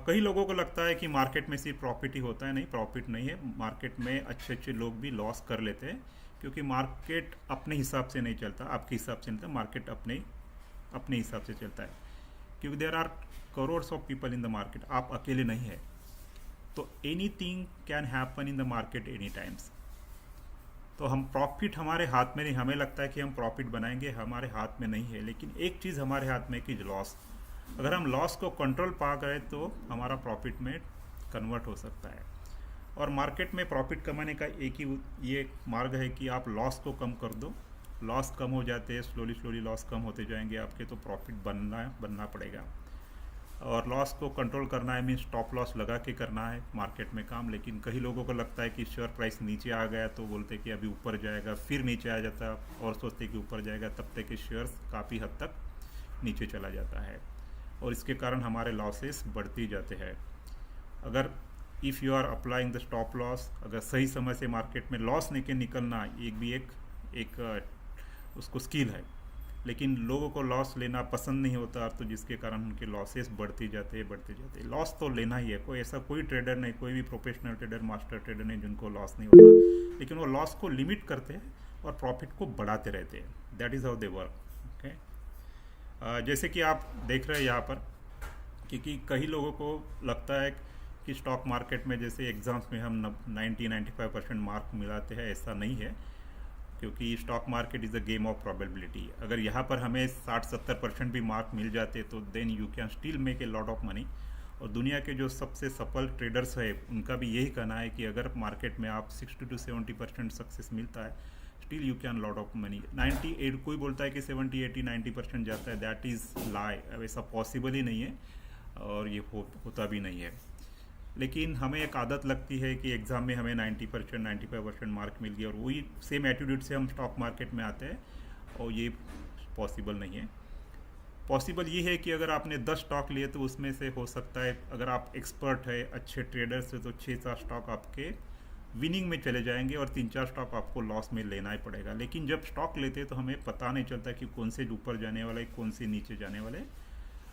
कई लोगों को लगता है कि मार्केट में सिर्फ प्रॉफिट ही होता है। नहीं, प्रॉफिट नहीं है, मार्केट में अच्छे अच्छे लोग भी लॉस कर लेते हैं, क्योंकि मार्केट अपने हिसाब से नहीं चलता, आपके हिसाब से नहीं चलता, मार्केट अपने हिसाब से चलता है, क्योंकि there are crores of people in the market, आप अकेले नहीं है। तो anything can happen in the market any times. तो हम प्रॉफिट हमारे हाथ में नहीं, हमें लगता है कि हम प्रॉफिट बनाएंगे, हमारे हाथ में नहीं है। लेकिन एक चीज़ हमारे हाथ में कि लॉस, अगर हम लॉस को कंट्रोल पा गए तो हमारा प्रॉफिट में कन्वर्ट हो सकता है। और मार्केट में प्रॉफिट कमाने का एक ही ये मार्ग है कि आप लॉस को कम कर दो। लॉस कम हो जाते हैं, स्लोली लॉस कम होते जाएंगे आपके, तो प्रॉफिट बनना पड़ेगा। और लॉस को कंट्रोल करना है मीन्स स्टॉप लॉस लगा के करना है मार्केट में काम। लेकिन कई लोगों को लगता है कि शेयर प्राइस नीचे आ गया तो बोलते कि अभी ऊपर जाएगा, फिर नीचे आ जाता और सोचते कि ऊपर जाएगा, तब तक कि शेयर्स काफ़ी हद तक नीचे चला जाता है, और इसके कारण हमारे लॉसेस बढ़ते जाते हैं। अगर if you are applying the stop loss, अगर सही समय से मार्केट में लॉस लेके निकलना एक उसको स्किल है। लेकिन लोगों को लॉस लेना पसंद नहीं होता, तो जिसके कारण उनके लॉसेस बढ़ते जाते। लॉस तो लेना ही है, कोई ट्रेडर नहीं, कोई भी प्रोफेशनल ट्रेडर, मास्टर ट्रेडर नहीं जिनको लॉस नहीं होता, लेकिन वो लॉस को लिमिट करते हैं और प्रॉफिट को बढ़ाते रहते हैं। That is how they work. Okay, जैसे कि आप देख रहे हैं यहाँ पर कि कई लोगों को लगता है कि स्टॉक मार्केट में जैसे एग्ज़ाम्स में हम 90-95% मार्क मिलाते हैं, ऐसा नहीं है, क्योंकि stock market is a game of probability. अगर यहाँ पर हमें 60-70% भी मार्क मिल जाते तो then you can still make a lot of money. और दुनिया के जो सबसे सफल ट्रेडर्स है उनका भी यही कहना है कि अगर मार्केट में आप 60-70% सक्सेस मिलता है, still you can lot of money. 98 कोई बोलता है कि 70-80-90% जाता है, दैट इज़ लाई, ऐसा पॉसिबल ही नहीं है और ये होता भी नहीं है। लेकिन हमें एक आदत लगती है कि एग्ज़ाम में हमें 90% 95% मार्क मिल गया और वही सेम एटीट्यूड से हम स्टॉक मार्केट में आते हैं, और ये पॉसिबल नहीं है। पॉसिबल ये है कि अगर आपने 10 स्टॉक लिए तो उसमें से हो सकता है, अगर आप एक्सपर्ट है, अच्छे ट्रेडर्स है, तो 6-7 स्टॉक आपके विनिंग में चले जाएंगे और 3-4 स्टॉक आपको लॉस में लेना ही पड़ेगा। लेकिन जब स्टॉक लेते हैं तो हमें पता नहीं चलता कि कौन से ऊपर जाने वाला है, कौन से नीचे जाने वाले।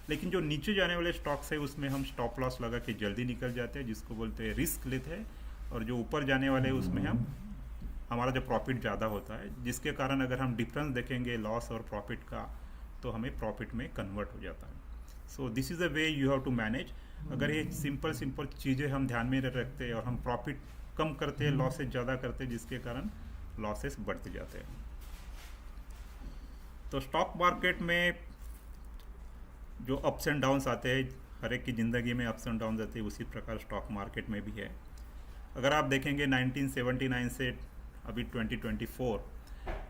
लेकिन जो नीचे जाने वाले स्टॉक्स है उसमें हम स्टॉप लॉस लगा के जल्दी निकल जाते हैं, जिसको बोलते हैं रिस्क लेते हैं। और जो ऊपर जाने वाले हैं उसमें हमारा जो प्रॉफिट ज़्यादा होता है, जिसके कारण अगर हम डिफरेंस देखेंगे लॉस और प्रॉफिट का, तो हमें प्रॉफिट में कन्वर्ट हो जाता है। So this is a way you have to manage. अगर ये सिंपल चीज़ें हम ध्यान में रखते हैं और हम प्रॉफिट कम करते हैं, लॉसेस ज़्यादा करते हैं, जिसके कारण लॉसेस बढ़ते जाते हैं। तो स्टॉक मार्केट में जो अप्स एंड डाउन्स आते हैं, हर एक की ज़िंदगी में अप्स एंड डाउन्स आते हैं, उसी प्रकार स्टॉक मार्केट में भी है। अगर आप देखेंगे 1979 से अभी 2024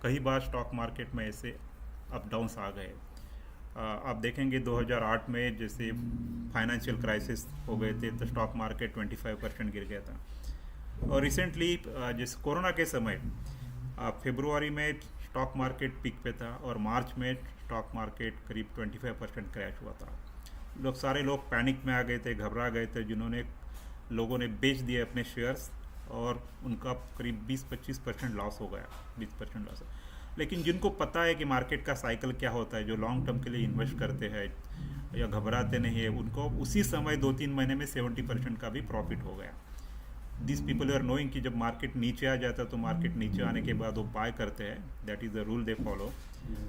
कई बार स्टॉक मार्केट में ऐसे अप डाउन्स आ गए। आप देखेंगे 2008 में जैसे फाइनेंशियल क्राइसिस हो गए थे तो स्टॉक मार्केट 25% गिर गया था। और रिसेंटली जैसे कोरोना के समय फरवरी में स्टॉक मार्केट पीक पे था और मार्च में स्टॉक मार्केट करीब 25% क्रैश हुआ था। सारे लोग पैनिक में आ गए थे, घबरा गए थे, लोगों ने बेच दिए अपने शेयर्स और उनका करीब 20-25% लॉस हो गया, 20% लॉस। लेकिन जिनको पता है कि मार्केट का साइकिल क्या होता है, जो लॉन्ग टर्म के लिए इन्वेस्ट करते हैं या घबराते नहीं है, उनको उसी समय 2-3 महीने में 70% का भी प्रॉफिट हो गया। दिस पीपल आर नोइंग कि जब मार्केट नीचे आ जाता है तो मार्केट नीचे आने के बाद वो बाय करते हैं, that is the rule they follow.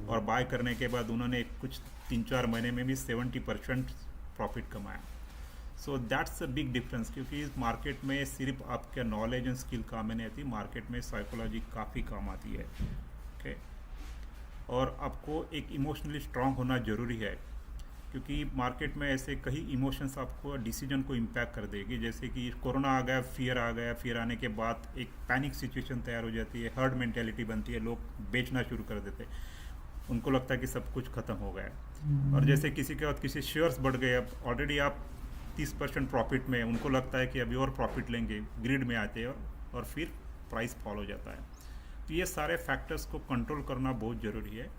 और बाय करने के बाद उन्होंने कुछ 3-4 महीने में भी 70% प्रॉफिट कमाया। So that's a big difference, क्योंकि इस मार्केट में सिर्फ आपका नॉलेज एंड स्किल काम नहीं आती, मार्केट में साइकोलॉजी काफ़ी काम आती है। ओके, और आपको एक इमोशनली स्ट्रांग होना ज़रूरी है, क्योंकि मार्केट में ऐसे कई इमोशंस आपको डिसीजन को इम्पैक्ट कर देगी। जैसे कि कोरोना आ गया, फियर आ गया, फियर आने के बाद एक पैनिक सिचुएशन तैयार हो जाती है, हर्ड मेंटेलिटी बनती है, लोग बेचना शुरू कर देते हैं, उनको लगता है कि सब कुछ ख़त्म हो गया है। और जैसे किसी के बाद किसी शेयर्स बढ़ गए, अब ऑलरेडी आप 30% प्रॉफिट में, उनको लगता है कि अभी और प्रॉफिट लेंगे, ग्रिड में आते हैं और फिर प्राइस फॉल हो जाता है। तो ये सारे फैक्टर्स को कंट्रोल करना बहुत ज़रूरी है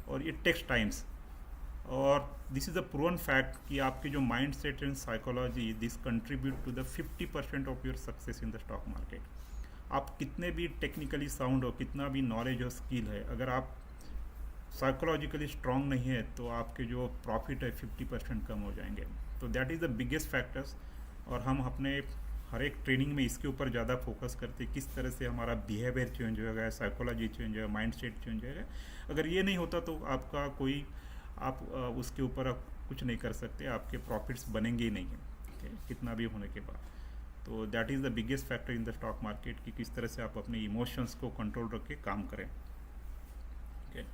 और ये टेक्स टाइम्स। और this is a proven fact कि आपकी जो mind set and psychology, this contribute to the 50% of your success in the stock market. आप कितने भी टेक्निकली साउंड हो, कितना भी नॉलेज और स्किल है, अगर आप साइकोलॉजिकली स्ट्रांग नहीं है तो आपके जो प्रॉफिट है 50% कम हो जाएंगे। तो that is the biggest factors. और हम अपने हर एक ट्रेनिंग में इसके ऊपर ज़्यादा फोकस करते हैं, किस तरह से हमारा बिहेवियर चेंज होगा, साइकोलॉजी चेंज होगा, माइंड सेट चेंज होगा। अगर ये नहीं होता तो आपका कोई आप उसके ऊपर आप कुछ नहीं कर सकते, आपके प्रॉफिट्स बनेंगे ही नहीं हैं, okay? कितना भी होने के बाद। तो that is the biggest factor in the stock market कि किस तरह से आप अपने इमोशंस को कंट्रोल रख के काम करें। okay?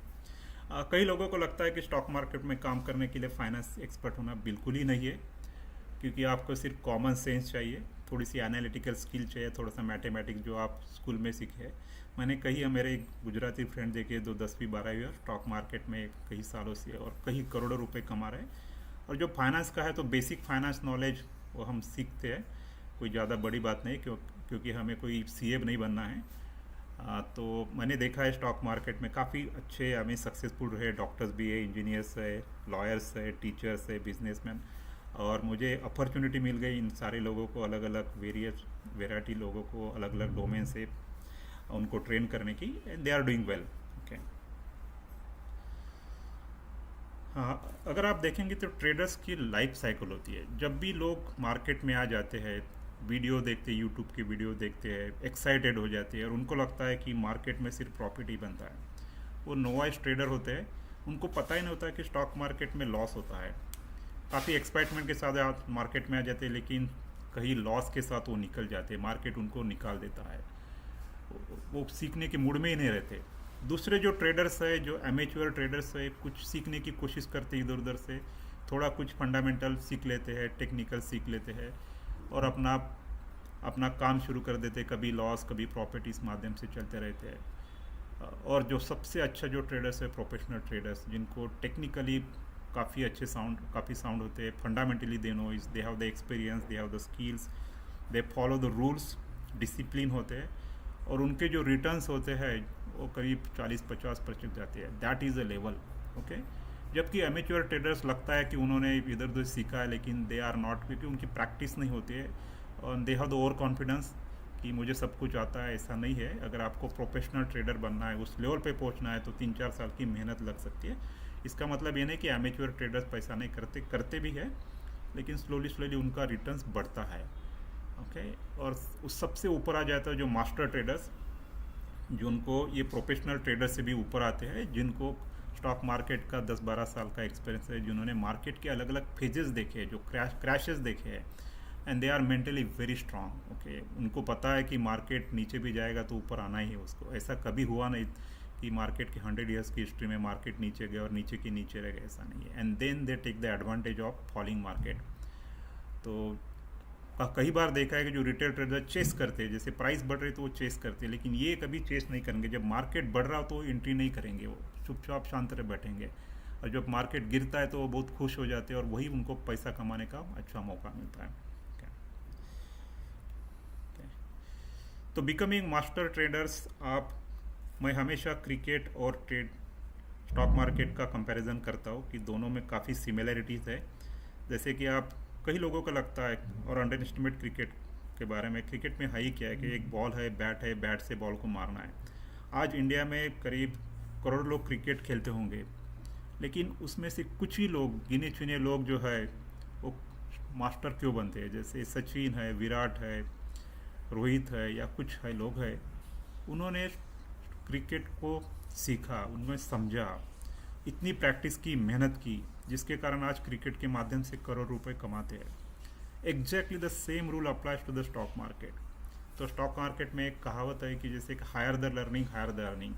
कई लोगों को लगता है कि स्टॉक मार्केट में काम करने के लिए फाइनेंस एक्सपर्ट होना बिल्कुल ही नहीं है, क्योंकि आपको सिर्फ कॉमन सेंस चाहिए, थोड़ी सी एनालिटिकल स्किल चाहिए, थोड़ा सा मैथमेटिक्स जो आप स्कूल में सीखे। मैंने कई मेरे गुजराती फ्रेंड देखे जो 10वीं 12वीं स्टॉक मार्केट में कई सालों से और कई करोड़ों रुपए कमा रहे हैं। और जो फाइनेंस का है तो बेसिक फाइनेंस नॉलेज वो हम सीखते हैं, कोई ज़्यादा बड़ी बात नहीं, क्योंकि हमें कोई सीए नहीं बनना है। तो मैंने देखा है स्टॉक मार्केट में काफ़ी अच्छे हमें सक्सेसफुल रहे, डॉक्टर्स भी है, इंजीनियर्स है, लॉयर्स है, टीचर्स है, बिजनेसमैन। और मुझे अपॉर्चुनिटी मिल गई इन सारे लोगों को, अलग अलग वेराइटी लोगों को अलग अलग डोमेन से उनको ट्रेन करने की, and they are doing well. Okay, हाँ, अगर आप देखेंगे तो ट्रेडर्स की लाइफ साइकिल होती है। जब भी लोग मार्केट में आ जाते हैं, वीडियो देखते हैं, यूट्यूब की वीडियो देखते हैं, एक्साइटेड हो जाते हैं और उनको लगता है कि मार्केट में सिर्फ प्रॉफिट ही बनता है। वो नोवाइज ट्रेडर होते हैं, उनको पता ही नहीं होता है कि स्टॉक मार्केट में लॉस होता है। काफ़ी एक्साइटमेंट के साथ आप मार्केट में आ जाते हैं, लेकिन कहीं लॉस के साथ वो निकल जाते हैं, मार्केट उनको निकाल देता है, वो सीखने के मूड में ही नहीं रहते। दूसरे जो ट्रेडर्स है, जो एमेच्योर ट्रेडर्स है, कुछ सीखने की कोशिश करते हैं, इधर उधर से थोड़ा कुछ फंडामेंटल सीख लेते हैं, टेक्निकल सीख लेते हैं और अपना काम शुरू कर देते हैं। कभी लॉस कभी प्रॉफिट, इस माध्यम से चलते रहते हैं। और जो सबसे अच्छा जो ट्रेडर्स है, प्रोफेशनल ट्रेडर्स, जिनको टेक्निकली काफ़ी साउंड होते हैं, fundamentally they know is, they have the experience, they have the skills, they follow the rules, discipline होते हैं और उनके जो रिटर्न्स होते हैं वो करीब 40-50% जाते हैं। That is a level. Okay, जबकि एमेच्योर ट्रेडर्स लगता है कि उन्होंने इधर उधर सीखा है, लेकिन दे आर नॉट, क्योंकि उनकी प्रैक्टिस नहीं होती है और they have the over confidence कि मुझे सब कुछ आता है। ऐसा नहीं है। अगर आपको प्रोफेशनल ट्रेडर बनना है, उस लेवल पे पहुंचना है, तो 3-4 साल की मेहनत लग सकती है। इसका मतलब ये नहीं कि एमेच्योर ट्रेडर्स पैसा नहीं करते भी है, लेकिन स्लोली उनका रिटर्न्स बढ़ता है। ओके, और उस सबसे ऊपर आ जाता है जो मास्टर ट्रेडर्स, जिनको ये प्रोफेशनल ट्रेडर से भी ऊपर आते हैं, जिनको स्टॉक मार्केट का 10-12 साल का एक्सपीरियंस है, जिन्होंने मार्केट के अलग अलग फेजेस देखे हैं, जो क्रैशेस देखे हैं, and they are mentally very strong. Okay, उनको पता है कि मार्केट नीचे भी जाएगा तो ऊपर आना ही है उसको। ऐसा कभी हुआ नहीं कि मार्केट की 100 ईयर्स की हिस्ट्री में मार्केट नीचे गए और नीचे की नीचे रह गए, ऐसा नहीं है। And then they take the advantage of falling market. तो कई बार देखा है कि जो रिटेल ट्रेडर चेस करते हैं, जैसे प्राइस बढ़ रही तो वो चेस करते हैं, लेकिन ये कभी चेस नहीं करेंगे। जब मार्केट बढ़ रहा हो तो एंट्री नहीं करेंगे, वो चुपचाप शांत रह बैठेंगे। और जब मार्केट गिरता है तो वो बहुत खुश हो जाते हैं और वही उनको पैसा कमाने का अच्छा मौका मिलता है। तो बिकमिंग मास्टर ट्रेडर्स, मैं हमेशा क्रिकेट और स्टॉक मार्केट का कंपैरिजन करता हूँ कि दोनों में काफ़ी सिमिलरिटीज़ है। जैसे कि कई लोगों को लगता है और अंडर एस्टिमेट क्रिकेट के बारे में, क्रिकेट में है ही क्या है कि एक बॉल है, बैट से बॉल को मारना है। आज इंडिया में करीब करोड़ लोग क्रिकेट खेलते होंगे, लेकिन उसमें से कुछ ही लोग, गिने चुने लोग जो है वो मास्टर क्यों बनते हैं। जैसे सचिन है, विराट है, रोहित है, या कुछ है लोग हैं, उन्होंने क्रिकेट को सीखा, उन्होंने समझा, इतनी प्रैक्टिस की, मेहनत की, जिसके कारण आज क्रिकेट के माध्यम से करोड़ रुपए कमाते हैं। Exactly the same rule applies to the stock market. तो स्टॉक मार्केट में एक कहावत है कि जैसे higher the learning higher the earning.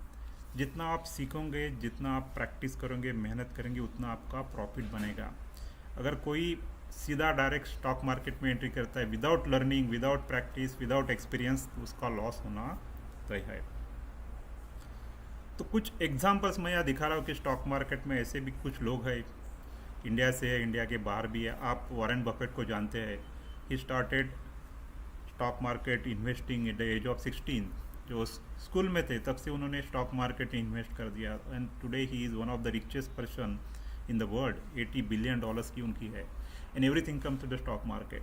जितना आप सीखोगे, जितना आप प्रैक्टिस करोगे, मेहनत करेंगे, उतना आपका प्रॉफिट बनेगा। अगर कोई सीधा डायरेक्ट स्टॉक मार्केट में एंट्री करता है without learning, without practice, without experience, तो उसका लॉस होना तय है। तो कुछ एग्जांपल्स मैं यहाँ दिखा रहा हूँ कि स्टॉक मार्केट में ऐसे भी कुछ लोग हैं, इंडिया से है, इंडिया के बाहर भी है। आप वॉरेन बफेट को जानते हैं। He started stock market investing at the age of 16। जो स्कूल में थे तब से उन्होंने स्टॉक मार्केट में इन्वेस्ट कर दिया, and today he is one of the richest person in the world. $80 billion की उनकी है, and everything comes to the stock market.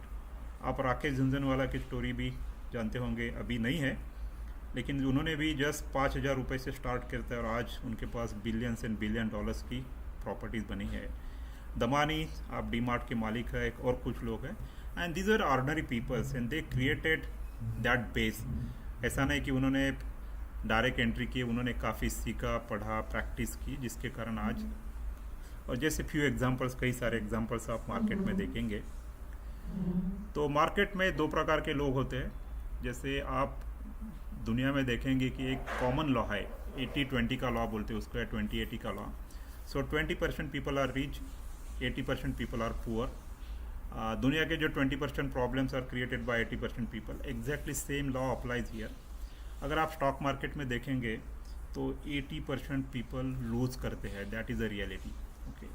आप राकेश झुनझुनवाला की स्टोरी भी जानते होंगे, अभी नहीं है, लेकिन उन्होंने भी जस्ट $5,000 से स्टार्ट करते हैं और आज उनके पास बिलियंस एंड बिलियन डॉलर्स की प्रॉपर्टीज़ बनी है। दमानी, आप डी मार्ट के मालिक है, एक और कुछ लोग हैं, and these are ordinary peoples and they created that base. ऐसा नहीं कि उन्होंने डायरेक्ट एंट्री की, उन्होंने काफ़ी सीखा, पढ़ा, प्रैक्टिस की, जिसके कारण आज, और जैसे फ्यू एग्जांपल्स, कई सारे एग्जांपल्स आप मार्केट में देखेंगे। तो मार्केट में दो प्रकार के लोग होते हैं। जैसे आप दुनिया में देखेंगे कि एक कॉमन लॉ है, 80-20 का लॉ बोलते हैं उसको, या 20-80 का law. So 20% people are rich, 80% people are poor. दुनिया के जो 20% problems are created by 80% people, exactly same law applies here. अगर आप स्टॉक मार्केट में देखेंगे तो 80% पीपल लूज करते हैं, that is a reality, okay.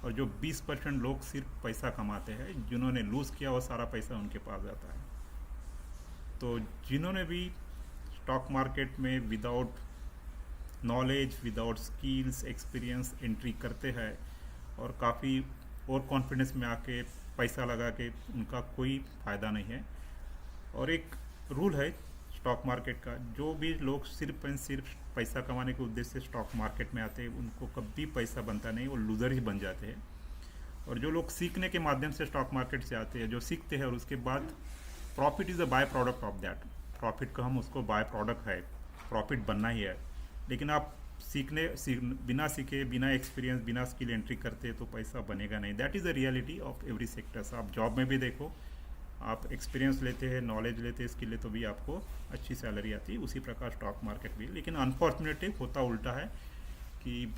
और जो 20% लोग सिर्फ पैसा कमाते हैं, जिन्होंने लूज़ किया वो सारा पैसा उनके पास जाता है। तो जिन्होंने भी स्टॉक मार्केट में without knowledge, without skills, experience entry करते हैं और काफ़ी और कॉन्फिडेंस में आके पैसा लगा के, उनका कोई फ़ायदा नहीं है। और एक रूल है स्टॉक मार्केट का, जो भी लोग सिर्फ एंड सिर्फ पैसा कमाने के उद्देश्य से स्टॉक मार्केट में आते हैं, उनको कभी पैसा बनता नहीं, वो लूज़र ही बन जाते हैं। और जो लोग सीखने के माध्यम से स्टॉक मार्केट से आते हैं, जो सीखते हैं और उसके बाद profit is a by product of that, profit का हम उसको बाय प्रोडक्ट है, प्रॉफिट बनना ही है। लेकिन आप बिना सीखे, बिना एक्सपीरियंस, बिना स्किल एंट्री करते तो पैसा बनेगा नहीं। That is the reality of every sectors. आप जॉब में भी देखो, आप एक्सपीरियंस लेते हैं, नॉलेज लेते हैं, स्किल लेते, तो भी आपको अच्छी सैलरी आती है। उसी प्रकार स्टॉक मार्केट भी। लेकिन अनफॉर्चुनेटली होता उल्टा है कि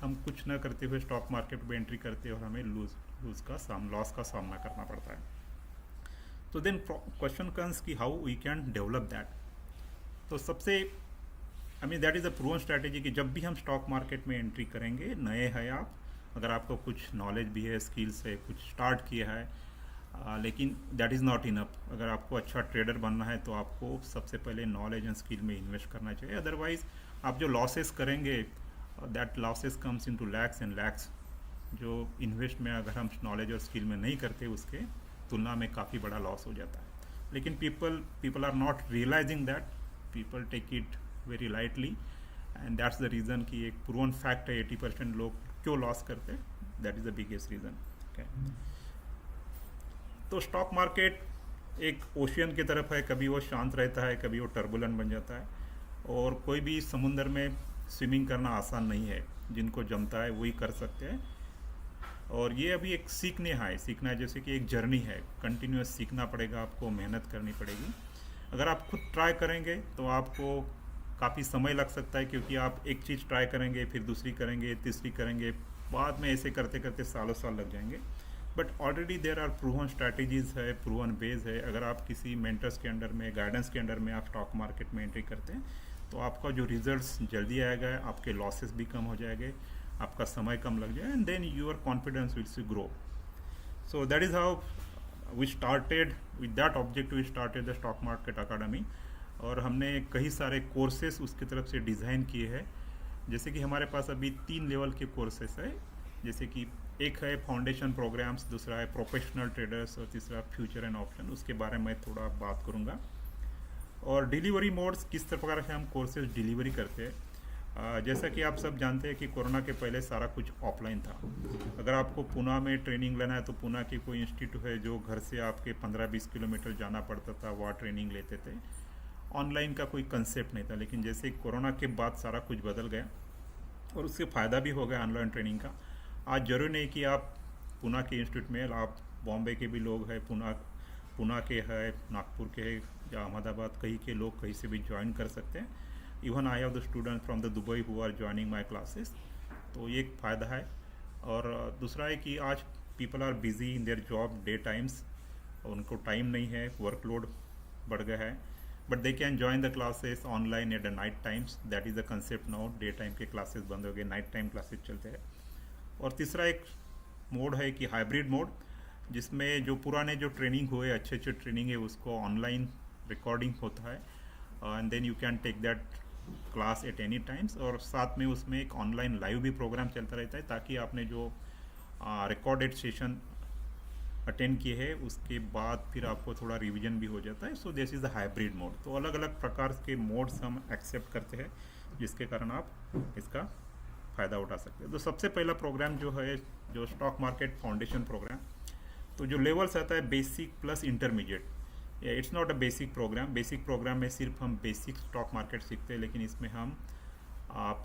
हम कुछ न करते हुए स्टॉक मार्केट में एंट्री करते हैं और हमें लॉस का सामना करना पड़ता है। तो देन क्वेश्चन कम्स कि how we can develop that. तो सबसे that is a proven strategy कि जब भी हम स्टॉक मार्केट में एंट्री करेंगे, नए हैं आप, अगर आपको कुछ नॉलेज भी है, स्किल्स है, कुछ स्टार्ट किया है, लेकिन दैट इज़ नॉट इनफ। अगर आपको अच्छा ट्रेडर बनना है तो आपको सबसे पहले नॉलेज एंड स्किल में इन्वेस्ट करना चाहिए। अदरवाइज आप जो लॉसेस करेंगे, that losses comes into lakhs and lakhs. जो इन्वेस्ट में अगर हम नॉलेज और स्किल में नहीं करते, उसके तुलना में काफ़ी बड़ा लॉस हो जाता है। लेकिन people are not realising that, people take it very lightly, and that's the reason कि एक प्रूवन फैक्ट है 80% लोग क्यों लॉस करते हैं, that is the biggest reason, okay. तो स्टॉक मार्केट एक ओशियन की तरफ है, कभी वो शांत रहता है, कभी वो टर्बुलेंट बन जाता है। और कोई भी समुंदर में स्विमिंग करना आसान नहीं है, जिनको जमता है वही कर सकते हैं। और ये अभी एक सीखना है, जैसे कि एक जर्नी है, कंटिन्यूस सीखना पड़ेगा, आपको मेहनत करनी पड़ेगी। अगर आप खुद ट्राई करेंगे तो आपको काफ़ी समय लग सकता है, क्योंकि आप एक चीज़ ट्राई करेंगे, फिर दूसरी करेंगे, तीसरी करेंगे, बाद में ऐसे करते करते सालों साल लग जाएंगे। But already there are proven strategies है, प्रूवन बेस है। अगर आप किसी मेंटर्स के अंडर में, गाइडेंस के अंडर में आप स्टॉक मार्केट में एंट्री करते हैं, तो आपका जो रिजल्ट्स जल्दी आएगा, आपके लॉसेस भी कम हो जाएंगे, आपका समय कम लग जाए, and then your confidence will grow. So that is how we started with that objective, we started the stock market academy. और हमने कई सारे कोर्सेस उसकी तरफ से डिज़ाइन किए हैं। जैसे कि हमारे पास अभी 3 लेवल के कोर्सेस है, जैसे कि एक है फाउंडेशन प्रोग्राम्स, दूसरा है प्रोफेशनल ट्रेडर्स, और तीसरा फ्यूचर एंड ऑप्शन। उसके बारे में थोड़ा बात करूँगा। और डिलीवरी मोड्स, किस प्रकार से हम कोर्सेज डिलीवरी करते हैं। जैसा कि आप सब जानते हैं कि कोरोना के पहले सारा कुछ ऑफलाइन था। अगर आपको पुणे में ट्रेनिंग लेना है तो पुणे की कोई इंस्टीट्यूट है जो घर से आपके 15-20 किलोमीटर जाना पड़ता था, वहाँ ट्रेनिंग लेते थे। ऑनलाइन का कोई कंसेप्ट नहीं था। लेकिन जैसे कोरोना के बाद सारा कुछ बदल गया और उससे फ़ायदा भी हो गया ऑनलाइन ट्रेनिंग का। आज जरूरी नहीं कि आप पुणे के इंस्टीट्यूट में, आप बॉम्बे के भी लोग हैं, पुणे के हैं, नागपुर के हैं या अहमदाबाद, कहीं के लोग कहीं से भी ज्वाइन कर सकते हैं। Even I have the student from the Dubai who are joining my classes. तो ये एक फ़ायदा है। और दूसरा है कि आज people are busy in their job day times, उनको टाइम नहीं है, वर्कलोड बढ़ गया है, but they can join the classes online at the night times. That is the concept now. Day time के क्लासेस बंद हो गए, नाइट टाइम क्लासेस चलते हैं। और तीसरा एक मोड है कि हाइब्रिड मोड, जिसमें जो पुराने जो ट्रेनिंग हुए अच्छे ट्रेनिंग है उसको ऑनलाइन रिकॉर्डिंग होता है, and then you can take that class at any times. और साथ में उसमें एक ऑनलाइन लाइव भी प्रोग्राम चलता रहता है, ताकि आपने जो रिकॉर्डेड सेशन अटेंड किए हैं उसके बाद फिर आपको थोड़ा रिवीजन भी हो जाता है। So this is the hybrid mode. तो अलग अलग प्रकार के मोड्स हम एक्सेप्ट करते हैं, जिसके कारण आप इसका फ़ायदा उठा सकते हैं। तो सबसे पहला प्रोग्राम जो है, जो स्टॉक मार्केट फाउंडेशन प्रोग्राम, तो जो लेवल्स आता है basic plus intermediate. It's not a basic programme. Basic programme में सिर्फ हम बेसिक स्टॉक मार्केट सीखते हैं, लेकिन इसमें हम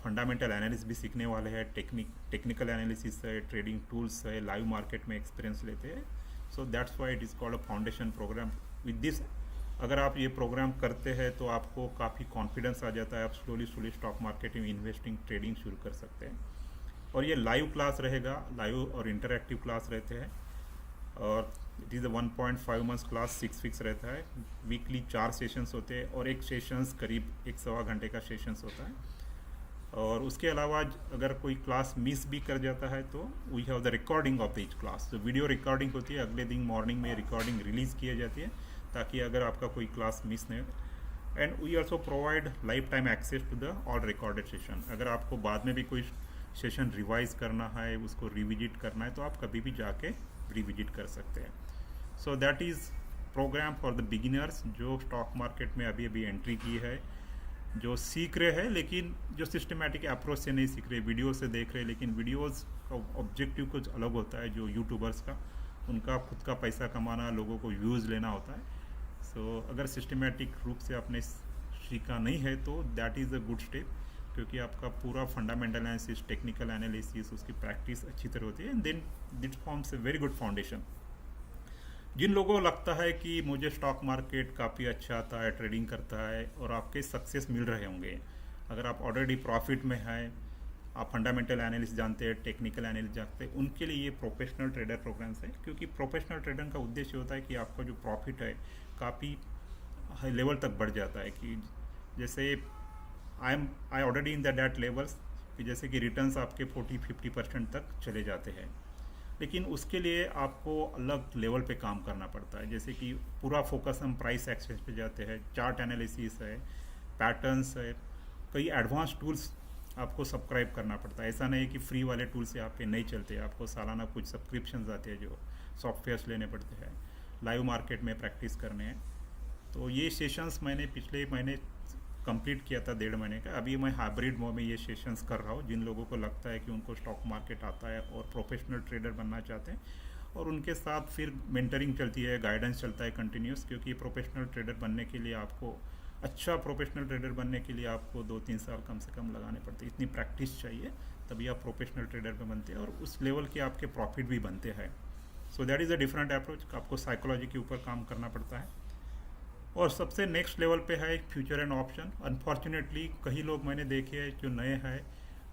फंडामेंटल एनालिसिस भी सीखने वाले हैं, टेक्निकल एनालिसिस है, ट्रेडिंग टूल्स है, लाइव मार्केट में एक्सपीरियंस लेते हैं। So that's why it is called a foundation programme. With this अगर आप ये प्रोग्राम करते हैं तो आपको काफ़ी कॉन्फिडेंस आ जाता है, आप स्लोली स्टॉक मार्केट में इन्वेस्टिंग ट्रेडिंग शुरू कर सकते हैं। और ये लाइव क्लास रहेगा, लाइव और इंटरैक्टिव क्लास रहते हैं। और it is a 1.5 months class, 6 fix रहता है। वीकली 4 सेशंस होते हैं, और एक सेशंस करीब 1 सवा घंटे का सेशंस होता है। और उसके अलावा अगर कोई क्लास मिस भी कर जाता है तो we have the recording of each class. जो वीडियो रिकॉर्डिंग होती है, अगले दिन मॉर्निंग में रिकॉर्डिंग रिलीज़ की जाती है, ताकि अगर आपका कोई क्लास मिस नहीं हो। And we also provide life time access to the all recorded session. अगर आपको बाद में भी कोई सेशन रिवाइज करना है, उसको रिविजिट करना है, तो आप कभी भी जाके रिविजिट कर सकते हैं। So that is programme for the beginners, जो स्टॉक मार्केट में अभी अभी एंट्री की है, जो सीख रहे हैं लेकिन जो सिस्टमेटिक अप्रोच से नहीं सीख रहे, वीडियो से देख रहे हैं, लेकिन वीडियोस का ऑब्जेक्टिव कुछ अलग होता है। जो यूट्यूबर्स का, उनका खुद का पैसा कमाना, लोगों को व्यूज़ लेना होता है। सो अगर सिस्टमेटिक रूप से आपने सीखा नहीं है तो that is a good step, क्योंकि आपका पूरा फंडामेंटल एनालिसिस, टेक्निकल एनालिसिस, उसकी प्रैक्टिस अच्छी तरह होती है, and then it forms a very good foundation. जिन लोगों को लगता है कि मुझे स्टॉक मार्केट काफ़ी अच्छा आता है, ट्रेडिंग करता है, और आपके सक्सेस मिल रहे होंगे, अगर आप ऑलरेडी प्रॉफिट में हैं, आप फंडामेंटल एनालिसिस जानते हैं, टेक्निकल एनालिसिस जानते हैं, उनके लिए ये प्रोफेशनल ट्रेडर प्रोग्राम्स है। क्योंकि प्रोफेशनल ट्रेडर का उद्देश्य होता है कि आपका जो प्रॉफिट है काफ़ी हाई लेवल तक बढ़ जाता है। कि जैसे I already in the that levels, कि जैसे कि रिटर्न्स आपके 40-50% तक चले जाते हैं, लेकिन उसके लिए आपको अलग लेवल पे काम करना पड़ता है। जैसे कि पूरा फोकस हम प्राइस एक्शन पे जाते हैं, चार्ट एनालिसिस है, पैटर्न्स है, कई एडवांस टूल्स आपको सब्सक्राइब करना पड़ता है। ऐसा नहीं है कि फ्री वाले टूल से आपके नहीं चलते, आपको सालाना कुछ सब्सक्रिप्शंस आते हैं, जो सॉफ्टवेयर्स लेने पड़ते हैं, लाइव मार्केट में प्रैक्टिस करने हैं। तो ये सेशंस मैंने पिछले महीने कंप्लीट किया था, 1.5 महीने का। अभी मैं हाइब्रिड मोड में ये सेशंस कर रहा हूँ। जिन लोगों को लगता है कि उनको स्टॉक मार्केट आता है और प्रोफेशनल ट्रेडर बनना चाहते हैं, और उनके साथ फिर मेंटरिंग चलती है, गाइडेंस चलता है कंटिन्यूस। क्योंकि प्रोफेशनल ट्रेडर बनने के लिए आपको, अच्छा प्रोफेशनल ट्रेडर बनने के लिए आपको 2-3 साल कम से कम लगाने पड़ते हैं। इतनी प्रैक्टिस चाहिए, तभी आप प्रोफेशनल ट्रेडर पे बनते हैं, और उस लेवल के आपके प्रॉफिट भी बनते हैं। So that is a different approach. आपको साइकोलॉजी के ऊपर काम करना पड़ता है। और सबसे नेक्स्ट लेवल पे है फ्यूचर एंड ऑप्शन। अनफॉर्चुनेटली कई लोग मैंने देखे हैं जो नए हैं,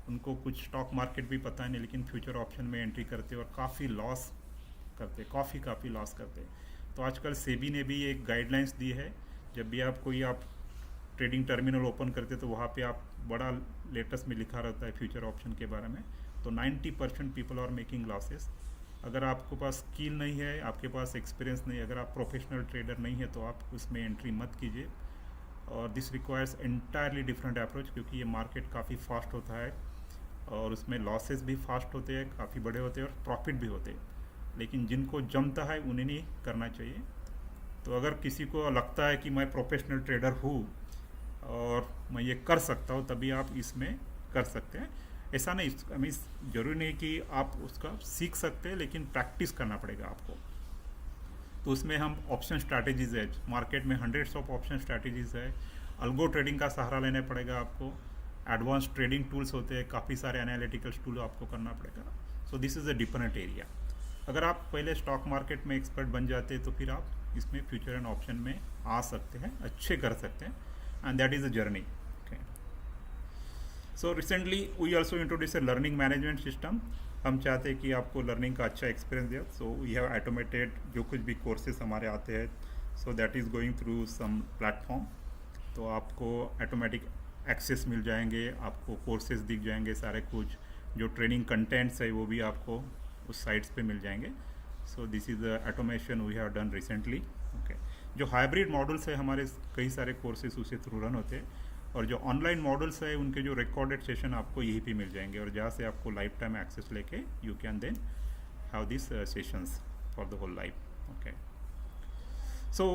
उनको कुछ स्टॉक मार्केट भी पता नहीं, लेकिन फ्यूचर ऑप्शन में एंट्री करते और काफ़ी लॉस करते, काफ़ी लॉस करते। तो आजकल सेबी ने भी एक गाइडलाइंस दी है, जब भी आप ट्रेडिंग टर्मिनल ओपन करते तो वहाँ पे आप बड़ा लेटेस्ट में लिखा रहता है फ्यूचर ऑप्शन के बारे में। तो 90% पीपल आर मेकिंग लॉसेस। अगर आपके पास स्किल नहीं है, आपके पास एक्सपीरियंस नहीं है, अगर आप प्रोफेशनल ट्रेडर नहीं है, तो आप उसमें एंट्री मत कीजिए। और this requires entirely different approach, क्योंकि ये मार्केट काफ़ी फास्ट होता है, और उसमें लॉसेस भी फास्ट होते हैं, काफ़ी बड़े होते हैं, और प्रॉफिट भी होते हैं। लेकिन जिनको जमता है उन्हें नहीं करना चाहिए। तो अगर किसी को लगता है कि मैं प्रोफेशनल ट्रेडर हूँ और मैं ये कर सकता हूँ, तभी आप इसमें कर सकते हैं। ऐसा नहीं, हमें ज़रूरी नहीं कि आप उसका सीख सकते हैं, लेकिन प्रैक्टिस करना पड़ेगा आपको। तो उसमें हम ऑप्शन स्ट्रैटेजीज़ है, मार्केट में हंड्रेड्स ऑफ ऑप्शन स्ट्रैटेजीज़ है। अल्गो ट्रेडिंग का सहारा लेना पड़ेगा आपको। एडवांस ट्रेडिंग टूल्स होते हैं, काफ़ी सारे एनालिटिकल टूल आपको करना पड़ेगा। सो this is a different area. अगर आप पहले स्टॉक मार्केट में एक्सपर्ट बन जाते हैं, तो फिर आप इसमें फ्यूचर एंड ऑप्शन में आ सकते हैं, अच्छे कर सकते हैं, and that is a journey. So recently we also introduce a learning management system. हम चाहते हैं कि आपको लर्निंग का अच्छा एक्सपीरियंस दे. सो वी हैव ऑटोमेटेड जो कुछ भी कोर्सेज हमारे आते हैं, so that is going through some platform. तो आपको ऑटोमेटिक एक्सेस मिल जाएंगे, आपको कोर्सेज दिख जाएंगे सारे कुछ. जो ट्रेनिंग कंटेंट्स है वो भी आपको उस साइट्स पे मिल जाएंगे. So this is the automation we have done recently. Okay, जो हाइब्रिड मॉडल्स है हमारे कई सारे कोर्सेज उसे थ्रू रन होते हैं, और जो ऑनलाइन मॉडल्स है उनके जो रिकॉर्डेड सेशन आपको यहीं पे मिल जाएंगे, और जहाँ से आपको लाइफ टाइम एक्सेस लेके you can then have this sessions for the whole life. Okay, so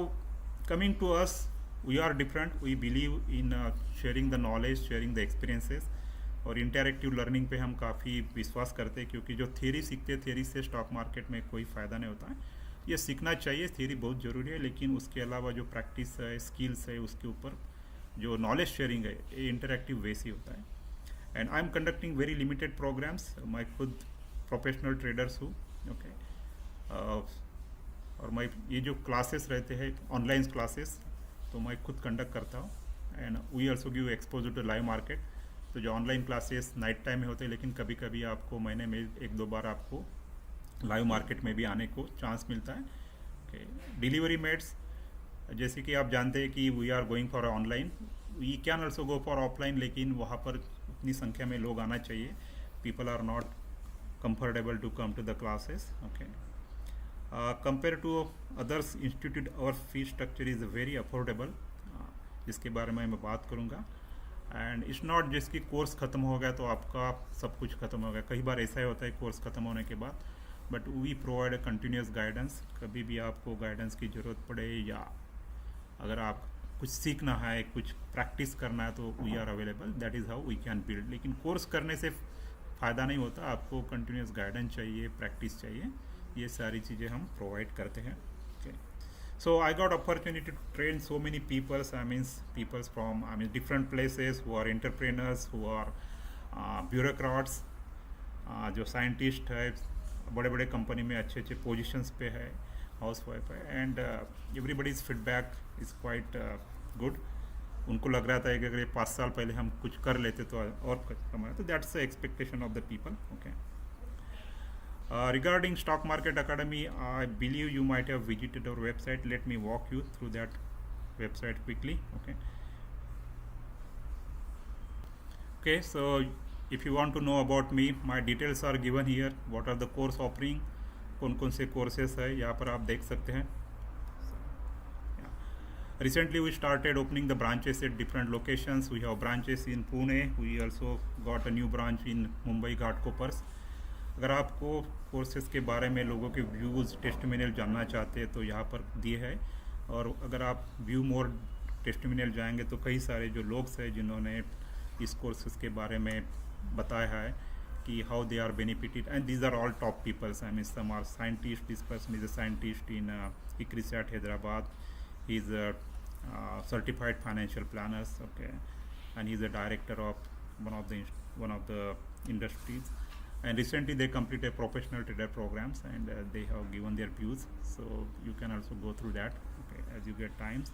coming to us, we are different. We believe in sharing the knowledge, sharing the experiences, और इंटरैक्टिव लर्निंग पे हम काफ़ी विश्वास करते हैं, क्योंकि जो थ्योरी सीखते हैं थ्योरी से स्टॉक मार्केट में कोई फ़ायदा नहीं होता है. ये सीखना चाहिए, थ्योरी बहुत ज़रूरी है, लेकिन उसके अलावा जो प्रैक्टिस है, स्किल्स है, उसके ऊपर जो नॉलेज शेयरिंग है ये इंटरैक्टिव वे से होता है. And I am conducting very limited programmes. मैं खुद प्रोफेशनल ट्रेडर्स हूँ. ओके, और मैं ये जो क्लासेस रहते हैं ऑनलाइन क्लासेस, तो मैं खुद कंडक्ट करता हूँ. And we also give exposure to live market. तो जो ऑनलाइन क्लासेस नाइट टाइम में होते हैं, लेकिन कभी कभी आपको महीने में 1-2 बार आपको लाइव मार्केट में भी आने को चांस मिलता है. डिलीवरी मेड्स, जैसे कि आप जानते हैं कि we are going for online, we can also go for offline, लेकिन वहाँ पर उतनी संख्या में लोग आना चाहिए. People are not comfortable to come to the classes. Okay, compare to others institute और fee structure is very affordable, जिसके बारे में मैं बात करूँगा. एंड इट्स नॉट जिसकी कोर्स ख़त्म हो गया तो आपका सब कुछ ख़त्म हो गया. कई बार ऐसा ही होता है कोर्स ख़त्म होने के बाद, but we provide a continuous guidance. कभी भी आपको गाइडेंस की ज़रूरत पड़े, या अगर आप कुछ सीखना है, कुछ प्रैक्टिस करना है, तो we are available. That is how we can build. लेकिन कोर्स करने से फ़ायदा नहीं होता, आपको कंटिन्यूस गाइडेंस चाहिए, प्रैक्टिस चाहिए. ये सारी चीज़ें हम प्रोवाइड करते हैं. So I got opportunity to train so many peoples. I mean peoples from different places, who are entrepreneurs, who are bureaucrats, जो साइंटिस्ट है, बड़े बड़े कंपनी में अच्छे अच्छे पोजीशंस पे है, हाउस वाइफ है. And everybody's feedback is quite good. उनको लग रहा था कि अगर 5 साल पहले हम कुछ कर लेते तो और कमाए. तो that's the expectation of the people. Okay, regarding Stock Market Academy, I believe you might have visited our website. Let me walk you through that website quickly. Okay, so if you want to know about me, my details are given here. What are the course offering, कौन से courses है यहाँ पर आप देख सकते हैं. Recently we started opening the branches at different locations. We have branches in Pune. We also got a new branch in Mumbai Ghatkopars. अगर आपको कोर्सेज़ के बारे में लोगों के व्यूज़, टेस्टिमोनियल जानना चाहते हैं तो यहाँ पर दिए है. और अगर आप व्यू मोर टेस्टिमोनियल जाएंगे तो कई सारे जो लोग हैं जिन्होंने इस कोर्सेज़ के बारे में बताया है कि how they are benefited. And these are all top peoples. I mean some are scientist. This person is a scientist in ICRISAT Hyderabad. He is a certified financial planners. Okay, and he is a director of one of the industries. And recently they completed professional trader programs, and they have given their views, so you can also go through that, okay, as you get times.